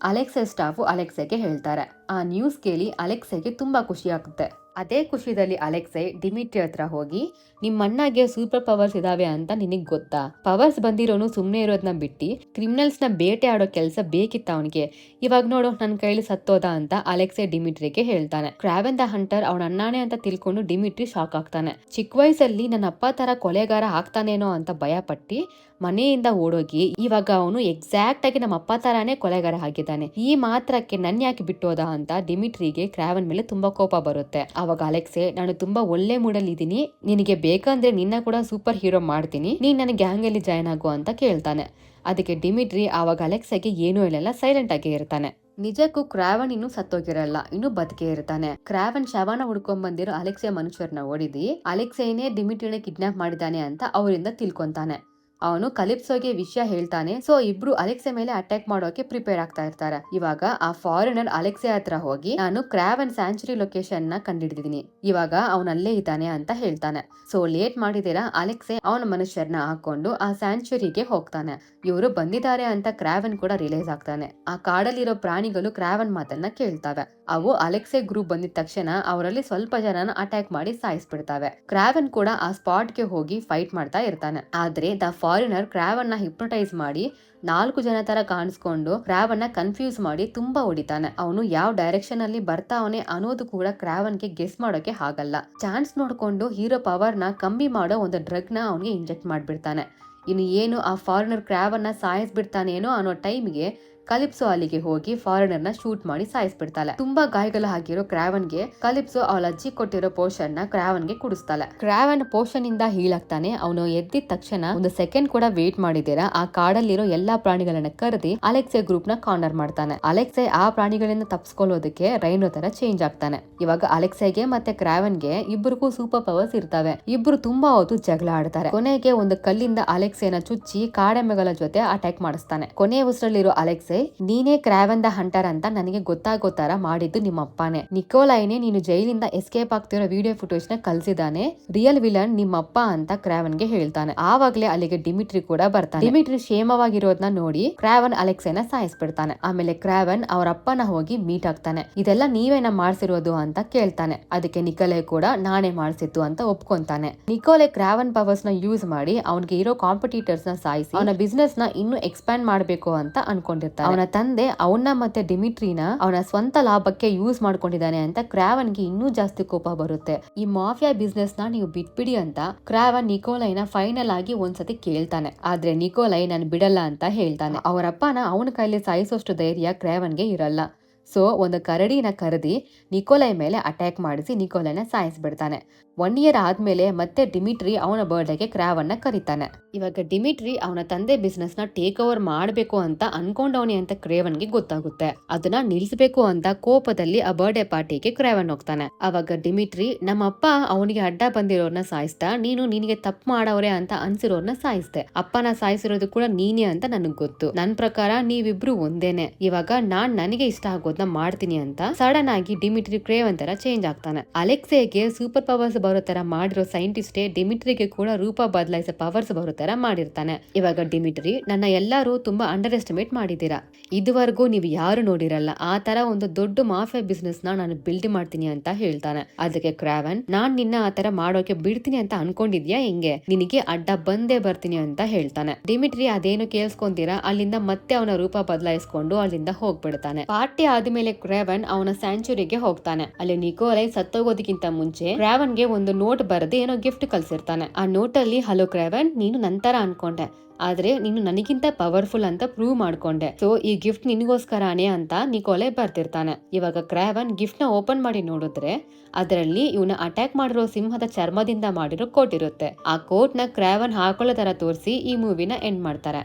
ಅಲೆಕ್ಸಾ ಸ್ಟಾಫ್ ಅಲೆಕ್ಸಾಗೆ ಹೇಳ್ತಾರೆ. ಆ ನ್ಯೂಸ್ ಕೇಳಿ ಅಲೆಕ್ಸಾಗೆ ತುಂಬಾ ಖುಷಿ ಆಗುತ್ತೆ. ಅದೇ ಖುಷಿದಲ್ಲಿ ಅಲೆಕ್ಸೈ ಡಿಮಿಟ್ರಿ ಹತ್ರ ಹೋಗಿ, ನಿಮ್ಮ ಅಣ್ಣಗೆ ಸೂಪರ್ ಪವರ್ಸ್ ಇದಾವೆ ಅಂತ ನಿನಗ್ ಗೊತ್ತಾ? ಪವರ್ಸ್ ಬಂದಿರೋನು ಸುಮ್ನೆ ಇರೋದನ್ನ ಬಿಟ್ಟು ಕ್ರಿಮಿನಲ್ಸ್ ನ ಬೇಟೆ ಆಡೋ ಕೆಲಸ ಬೇಕಿತ್ತ ಅವನಿಗೆ. ಇವಾಗ ನೋಡು ನನ್ನ ಕೈಲಿ ಸತ್ತೋದ ಅಂತ ಅಲೆಕ್ಸೈ ಡಿಮಿಟ್ರಿಗೆ ಹೇಳ್ತಾನೆ. ಕ್ರಾವೆನ್ ದ ಹಂಟರ್ ಅವನ ಅಣ್ಣಾನೇ ಅಂತ ತಿಳ್ಕೊಂಡು ಡಿಮಿಟ್ರಿ ಶಾಕ್ ಆಗ್ತಾನೆ. ಚಿಕ್ಕ ವಯಸ್ಸಲ್ಲಿ ನನ್ನ ಅಪ್ಪ ತರ ಕೊಲೆಗಾರ ಆಗ್ತಾನೇನೋ ಅಂತ ಭಯ ಪಟ್ಟಿ ಮನೆಯಿಂದ ಓಡೋಗಿ ಇವಾಗ ಅವನು ಎಕ್ಸಾಕ್ಟ್ ಆಗಿ ನಮ್ಮ ಅಪ್ಪ ತರಾನೇ ಕೊಲೆಗಾರ ಆಗಿದ್ದಾನೆ. ಈ ಮಾತ್ರಕ್ಕೆ ನನ್ ಯಾಕೆ ಬಿಟ್ಟೋದ ಅಂತ ಡಿಮಿಟ್ರಿಗೆ ಕ್ರಾವನ್ ಮೇಲೆ ತುಂಬಾ ಕೋಪ ಬರುತ್ತೆ. ಅವಾಗ ಅಲೆಕ್ಸೆ, ನಾನು ತುಂಬಾ ಒಳ್ಳೆ ಮೂಡಲ್ಲಿ ಇದೀನಿ, ನಿನಗೆ ಬೇಕಂದ್ರೆ ನಿನ್ನ ಕೂಡ ಸೂಪರ್ ಹೀರೋ ಮಾಡ್ತೀನಿ, ನೀನ್ ನನ್ನ ಗ್ಯಾಂಗ್ ಅಲ್ಲಿ ಜಾಯ್ನ್ ಆಗು ಅಂತ ಕೇಳ್ತಾನೆ. ಅದಕ್ಕೆ ಡಿಮಿಟ್ರಿ ಆವಾಗ ಅಲೆಕ್ಸಾಗೆ ಏನೂ ಹೇಳಲ್ಲ, ಸೈಲೆಂಟ್ ಆಗಿ ಇರ್ತಾನೆ. ನಿಜಕ್ಕೂ ಕ್ರಾವನ್ ಇನ್ನೂ ಸತ್ತೋಗಿರಲ್ಲ, ಇನ್ನೂ ಬದುಕೇ ಇರ್ತಾನೆ. ಕ್ರಾವನ್ ಶವನ ಹುಡ್ಕೊಂಡ್ ಬಂದಿರೋ ಅಲೆಕ್ಸೆ ಮನುಷ್ಯರನ್ನ ಹೊಡಿದಿ ಅಲೆಕ್ಸೆನೇ ಡಿಮಿಟ್ರಿನ ಕಿಡ್ನಾಪ್ ಮಾಡಿದಾನೆ ಅಂತ ಅವರಿಂದ ತಿಳ್ಕೊಂತಾನೆ. ಅವನು ಕಲಿಪ್ಸೋಗೆ ವಿಷಯ ಹೇಳ್ತಾನೆ. ಸೊ ಇಬ್ರು ಅಲೆಕ್ಸೆ ಮೇಲೆ ಅಟ್ಯಾಕ್ ಮಾಡೋಕೆ ಪ್ರಿಪೇರ್ ಆಗ್ತಾ ಇರ್ತಾರೆ. ಇವಾಗ ಆ ಫಾರಿನರ್ ಅಲೆಕ್ಸೆ ಹತ್ರ ಹೋಗಿ, ನಾನು ಕ್ರಾವನ್ ಸ್ಯಾಂಚುರಿ ಲೊಕೇಶನ್ ನ ಕಂಡಿಡಿದೀನಿ, ಇವಾಗ ಅವನಲ್ಲೇ ಇದ್ದಾನೆ ಅಂತ ಹೇಳ್ತಾನೆ. ಸೊ ಲೇಟ್ ಮಾಡಿದಿರಾ ಅಲೆಕ್ಸೆ ಅವನ ಮನುಷ್ಯರನ್ನ ಹಾಕೊಂಡು ಆ ಸ್ಯಾಂಚುರಿಗೆ ಹೋಗ್ತಾನೆ. ಇವರು ಬಂದಿದ್ದಾರೆ ಅಂತ ಕ್ರಾವನ್ ಕೂಡ ರಿಲೈಸ್ ಆಗ್ತಾನೆ. ಆ ಕಾಡಲ್ಲಿರೋ ಪ್ರಾಣಿಗಳು ಕ್ರಾವನ್ ಮಾತನ್ನ ಕೇಳ್ತವೆ. ಅವು ಅಲೆಕ್ಸೆ ಗ್ರೂಪ್ ಬಂದಿದ ತಕ್ಷಣ ಅವರಲ್ಲಿ ಸ್ವಲ್ಪ ಜನನ ಅಟ್ಯಾಕ್ ಮಾಡಿ ಸಾಯಿಸ್ಬಿಡ್ತವೆ. ಕ್ರಾವನ್ ಕೂಡ ಆ ಸ್ಪಾಟ್ ಗೆ ಹೋಗಿ ಫೈಟ್ ಮಾಡ್ತಾ ಇರ್ತಾನೆ. ಆದ್ರೆ ದ ಫಾರಿನರ್ ಕ್ರಾವನ್ ನ ಹಿಪ್ನೋಟೈಸ್ ಮಾಡಿ 4 ಜನ ತರ ಕಾಣಿಸ್ಕೊಂಡು ಕ್ರಾವನ್ ನ ಕನ್ಫ್ಯೂಸ್ ಮಾಡಿ ತುಂಬಾ ಹೊಡಿತಾನೆ. ಅವನು ಯಾವ ಡೈರೆಕ್ಷನ್ ಅಲ್ಲಿ ಬರ್ತಾವನೆ ಅನ್ನೋದು ಕೂಡ ಕ್ರಾವನ್ ಗೆ ಗೆಸ್ ಮಾಡೋಕೆ ಆಗಲ್ಲ. ಚಾನ್ಸ್ ನೋಡ್ಕೊಂಡು ಹೀರೋ ಪವರ್ ನ ಕಮ್ಮಿ ಮಾಡೋ ಒಂದು ಡ್ರಗ್ ನ ಅವನಿಗೆ ಇಂಜೆಕ್ಟ್ ಮಾಡ್ಬಿಡ್ತಾನೆ. ಇನ್ನು ಏನು ಆ ಫಾರಿನರ್ ಕ್ರಾವನ್ ನ ಸಾಯಿಸ್ಬಿಡ್ತಾನೇನೋ ಅನ್ನೋ ಟೈಮ್ಗೆ ಕಲಿಪ್ಸೋ ಅಲ್ಲಿಗೆ ಹೋಗಿ ಫಾರಿನರ್ ನ ಶೂಟ್ ಮಾಡಿ ಸಾಯಿಸ್ಬಿಡ್ತಾಳೆ. ತುಂಬಾ ಗಾಯಗಳು ಆಗಿರೋ ಕ್ರಾವನ್ ಗೆ ಕಲಿಪ್ಸೋ ಅವಳ ಅಜ್ಜಿ ಕೊಟ್ಟಿರೋ ಪೋಷನ್ ನ ಕ್ರಾವನ್ ಗೆ ಕುಡಿಸ್ತಾಳೆ. ಕ್ರಾವನ್ ಪೋಷನ್ ಇಂದ ಹೀಳಾಗ್ತಾನೆ. ಅವನು ಎದ್ದಿದ ತಕ್ಷಣ ಒಂದು ಸೆಕೆಂಡ್ ಕೂಡ ವೇಟ್ ಮಾಡಿದಿರ ಆ ಕಾಡಲ್ಲಿರೋ ಎಲ್ಲಾ ಪ್ರಾಣಿಗಳನ್ನ ಕರೆದಿ ಅಲೆಕ್ಸೆ ಗ್ರೂಪ್ ನ ಕಾರ್ನರ್ ಮಾಡ್ತಾನೆ. ಅಲೆಕ್ಸೆ ಆ ಪ್ರಾಣಿಗಳಿಂದ ತಪ್ಪಿಸ್ಕೊಳ್ಳೋದಕ್ಕೆ ರೈನೋ ತರ ಚೇಂಜ್ ಆಗ್ತಾನೆ. ಇವಾಗ ಅಲೆಕ್ಸೆಗೆ ಮತ್ತೆ ಕ್ರಾವನ್ ಗೆ ಇಬ್ಬರಿಗೂ ಸೂಪರ್ ಪವರ್ಸ್ ಇರ್ತವೆ. ಇಬ್ರು ತುಂಬಾ ಹೊತ್ತು ಜಗಳ ಆಡ್ತಾರೆ. ಕೊನೆಗೆ ಒಂದು ಕಲ್ಲಿಂದ ಅಲೆಕ್ಸೆನ ಚುಚ್ಚಿ ಕಾಡೆಮ್ಮೆಗಳ ಜೊತೆ ಅಟ್ಯಾಕ್ ಮಾಡಿಸ್ತಾನೆ. ಕೊನೆ ಉಸಿರಲ್ಲಿರೋ ಅಲೆಕ್ಸೆ, ನೀನೇ ಕ್ರಾವನ್ ದ ಹಂಟರ್ ಅಂತ ನನಗೆ ಗೊತ್ತಾಗೋತರ ಮಾಡಿದ್ದು ನಿಮ್ಮ ಅಪ್ಪನೇ. ನಿಕೋಲೈನೇ ನೀನು ಜೈಲಿಂದ ಎಸ್ಕೇಪ್ ಆಗ್ತಿರೋ ವಿಡಿಯೋ ಫುಟೇಜ್ ನ ಕಲ್ಸಿದಾನೆ. ರಿಯಲ್ ವಿಲನ್ ನಿಮ್ಮ ಅಪ್ಪ ಅಂತ ಕ್ರಾವನ್ ಗೆ ಹೇಳ್ತಾನೆ. ಆವಾಗ್ಲೇ ಅಲ್ಲಿಗೆ ಡಿಮಿಟ್ರಿ ಕೂಡ ಬರ್ತಾನೆ. ಡಿಮಿಟ್ರಿ ಕ್ಷೇಮವಾಗಿರೋದನ್ನ ನೋಡಿ ಕ್ರಾವನ್ ಅಲೆಕ್ಸೆನ ಸಾಯಿಸ್ಬಿಡ್ತಾನೆ. ಆಮೇಲೆ ಕ್ರಾವನ್ ಅವ್ರ ಅಪ್ಪನ ಹೋಗಿ ಮೀಟ್ ಆಗ್ತಾನೆ. ಇದೆಲ್ಲ ನೀವೇನ ಮಾಡ್ಸಿರೋದು ಅಂತ ಕೇಳ್ತಾನೆ. ಅದಕ್ಕೆ ನಿಕೋಲೆ ಕೂಡ ನಾನೇ ಮಾಡ್ಸಿತ್ತು ಅಂತ ಒಪ್ಕೊಂತಾನೆ. ನಿಕೋಲೆ ಕ್ರಾವನ್ ಪವರ್ಸ್ ನ ಯೂಸ್ ಮಾಡಿ ಅವನಿಗೆ ಇರೋ ಕಾಂಪಿಟೀಟರ್ಸ್ ನ ಸಾಯಿಸಿ ಅವನ ಬಿಸ್ನೆಸ್ ನ ಇನ್ನೂ ಎಕ್ಸ್ಪ್ಯಾಂಡ್ ಮಾಡ್ಬೇಕು ಅಂತ ಅನ್ಕೊಂಡಿರ್ತಾನೆ. ಅವನ ತಂದೆ ಅವನ್ನ ಮತ್ತೆ ಡಿಮಿಟ್ರಿನ ಅವನ ಸ್ವಂತ ಲಾಭಕ್ಕೆ ಯೂಸ್ ಮಾಡ್ಕೊಂಡಿದ್ದಾನೆ ಅಂತ ಕ್ರಾವನ್ಗೆ ಇನ್ನೂ ಜಾಸ್ತಿ ಕೋಪ ಬರುತ್ತೆ. ಈ ಮಾಫಿಯಾ ಬಿಸ್ನೆಸ್ ನ ನೀವು ಬಿಟ್ಬಿಡಿ ಅಂತ ಕ್ರಾವನ್ ನಿಕೋಲೈನ ಫೈನಲ್ ಆಗಿ ಒಂದ್ಸತಿ ಕೇಳ್ತಾನೆ. ಆದ್ರೆ ನಿಕೋಲೈ ನಾನು ಬಿಡಲ್ಲ ಅಂತ ಹೇಳ್ತಾನೆ. ಅವರಪ್ಪನ ಅವನ ಕೈಲಿ ಸಾಯಿಸೋಷ್ಟು ಧೈರ್ಯ ಕ್ರಾವನ್ಗೆ ಇರಲ್ಲ. ಸೊ ಒಂದು ಕರಡಿನ ಕರೆದಿ ನಿಕೋಲೈ ಮೇಲೆ ಅಟ್ಯಾಕ್ ಮಾಡಿಸಿ ನಿಕೋಲೈನ ಸಾಯಿಸ್ಬಿಡ್ತಾನೆ. 1 year ಆದ್ಮೇಲೆ ಮತ್ತೆ ಡಿಮಿಟ್ರಿ ಅವನ ಬರ್ಡೇಗೆ ಕ್ರಾವನ್ನ ಕರೀತಾನೆ. ಇವಾಗ ಡಿಮಿಟ್ರಿ ಅವನ ತಂದೆ ಬಿಸ್ನೆಸ್ ನ ಟೇಕ್ ಓವರ್ ಮಾಡ್ಬೇಕು ಅಂತ ಅನ್ಕೊಂಡವನಿ ಅಂತ ಕ್ರಾವನ್ಗೆ ಗೊತ್ತಾಗುತ್ತೆ. ಅದನ್ನ ನಿಲ್ಸ್ಬೇಕು ಅಂತ ಕೋಪದಲ್ಲಿ ಆ ಬರ್ಡೇ ಪಾರ್ಟಿಗೆ ಕ್ರಾವನ್ ಹೋಗ್ತಾನೆ. ಅವಾಗ ಡಿಮಿಟ್ರಿ, ನಮ್ಮಪ್ಪ ಅವನಿಗೆ ಅಡ್ಡ ಬಂದಿರೋರ್ನ ಸಾಯಿಸ್ತಾ, ನೀನು ನಿನಗೆ ತಪ್ಪು ಮಾಡವ್ರೆ ಅಂತ ಅನ್ಸಿರೋರ್ನ ಸಾಯಿಸ್ದೆ. ಅಪ್ಪನ ಸಾಯಿಸಿರೋದು ಕೂಡ ನೀನೇ ಅಂತ ನನಗ್ ಗೊತ್ತು. ನನ್ ಪ್ರಕಾರ ನೀವಿಬ್ರು ಒಂದೇನೆ. ಇವಾಗ ನಾನ್ ನನಗೆ ಇಷ್ಟ ಆಗೋದ್ನ ಮಾಡ್ತೀನಿ ಅಂತ ಸಡನ್ ಆಗಿ ಡಿಮಿಟ್ರಿ ಕ್ರಾವನ್ ತರ ಚೇಂಜ್ ಆಗ್ತಾನೆ. ಅಲೆಕ್ಸೆಗೆ ಸೂಪರ್ ಪವರ್ಸ್ ಬರೋ ತರ ಮಾಡಿರೋ ಸೈಂಟಿಸ್ಟೇ ಡಿಮಿಟ್ರಿಗೆ ಕೂಡ ರೂಪ ಬದಲಾಯಿಸೋ ಪವರ್ಸ್ ಬರೋ ತರ ಮಾಡಿರ್ತಾನೆ. ಇವಾಗ ಡಿಮಿಟ್ರಿ, ನನ್ನ ಎಲ್ಲರೂ ತುಂಬಾ ಅಂಡರ್ ಎಸ್ಟಿಮೇಟ್ ಮಾಡಿದೀರಾ. ಇದುವರೆಗೂ ನೀವು ಯಾರು ನೋಡಿರಲ್ಲ. ಆ ತರ ಒಂದು ದೊಡ್ಡ ಮಾಫಿಯಾ ಬಿಸ್ನೆಸ್ ನ ನಾನು ಬಿಲ್ಡ್ ಮಾಡ್ತೀನಿ ಅಂತ ಹೇಳ್ತಾನೆ. ಅದಕ್ಕೆ ಕ್ರಾವನ್, ನಾನ್ ನಿನ್ನ ಆ ತರ ಮಾಡೋಕೆ ಬಿಡ್ತೀನಿ ಅಂತ ಅನ್ಕೊಂಡಿದ್ಯಾ ಹೆಂಗೆ? ನಿನಗೆ ಅಡ್ಡ ಬಂದೇ ಬರ್ತೀನಿ ಅಂತ ಹೇಳ್ತಾನೆ. ಡಿಮಿಟ್ರಿ ಅದೇನು ಕೇಳಿಸ್ಕೊಂತೀರಾ ಅಲ್ಲಿಂದ ಮತ್ತೆ ಅವನ ರೂಪ ಬದಲಾಯಿಸ್ಕೊಂಡು ಅಲ್ಲಿಂದ ಹೋಗ್ಬಿಡ್ತಾನೆ. ಪಾರ್ಟಿ ಆದ್ಮೇಲೆ ಆದ್ಮೇಲೆ ಕ್ರೇವನ್ ಅವನ ಸ್ಯಾಂಚುರಿಗೆ ಹೋಗ್ತಾನೆ. ಅಲ್ಲಿ ನಿಕೋಲೈ ಸತ್ತೋಗೋದಕ್ಕಿಂತ ಮುಂಚೆ ಕ್ರೇವನ್ಗೆ ಒಂದು ನೋಟ್ ಬರೆದು ಏನೋ ಗಿಫ್ಟ್ ಕಳ್ಸಿರ್ತಾನೆ. ಆ ನೋಟ್ ಅಲ್ಲಿ, ಹಲೋ ಕ್ರೇವನ್, ನೀನು ನಂತರ ಅನ್ಕೊಂಡೆ, ಆದ್ರೆ ನೀನು ನನಗಿಂತ ಪವರ್ಫುಲ್ ಅಂತ ಪ್ರೂವ್ ಮಾಡ್ಕೊಂಡೆ. ಸೊ ಈ ಗಿಫ್ಟ್ ನಿನ್ಗೋಸ್ಕರನೇ ಅಂತ ನಿಕೋಲೈ ಬರ್ತಿರ್ತಾನೆ. ಇವಾಗ ಕ್ರೇವನ್ ಗಿಫ್ಟ್ ನ ಓಪನ್ ಮಾಡಿ ನೋಡಿದ್ರೆ ಅದರಲ್ಲಿ ಇವನ ಅಟ್ಯಾಕ್ ಮಾಡಿರೋ ಸಿಂಹದ ಚರ್ಮದಿಂದ ಮಾಡಿರೋ ಕೋಟ್ ಇರುತ್ತೆ. ಆ ಕೋಟ್ ನ ಕ್ರೇವನ್ ಹಾಕೊಳ್ಳೋ ತರ ತೋರಿಸಿ ಈ ಮೂವಿನ ಎಂಡ್ ಮಾಡ್ತಾರೆ.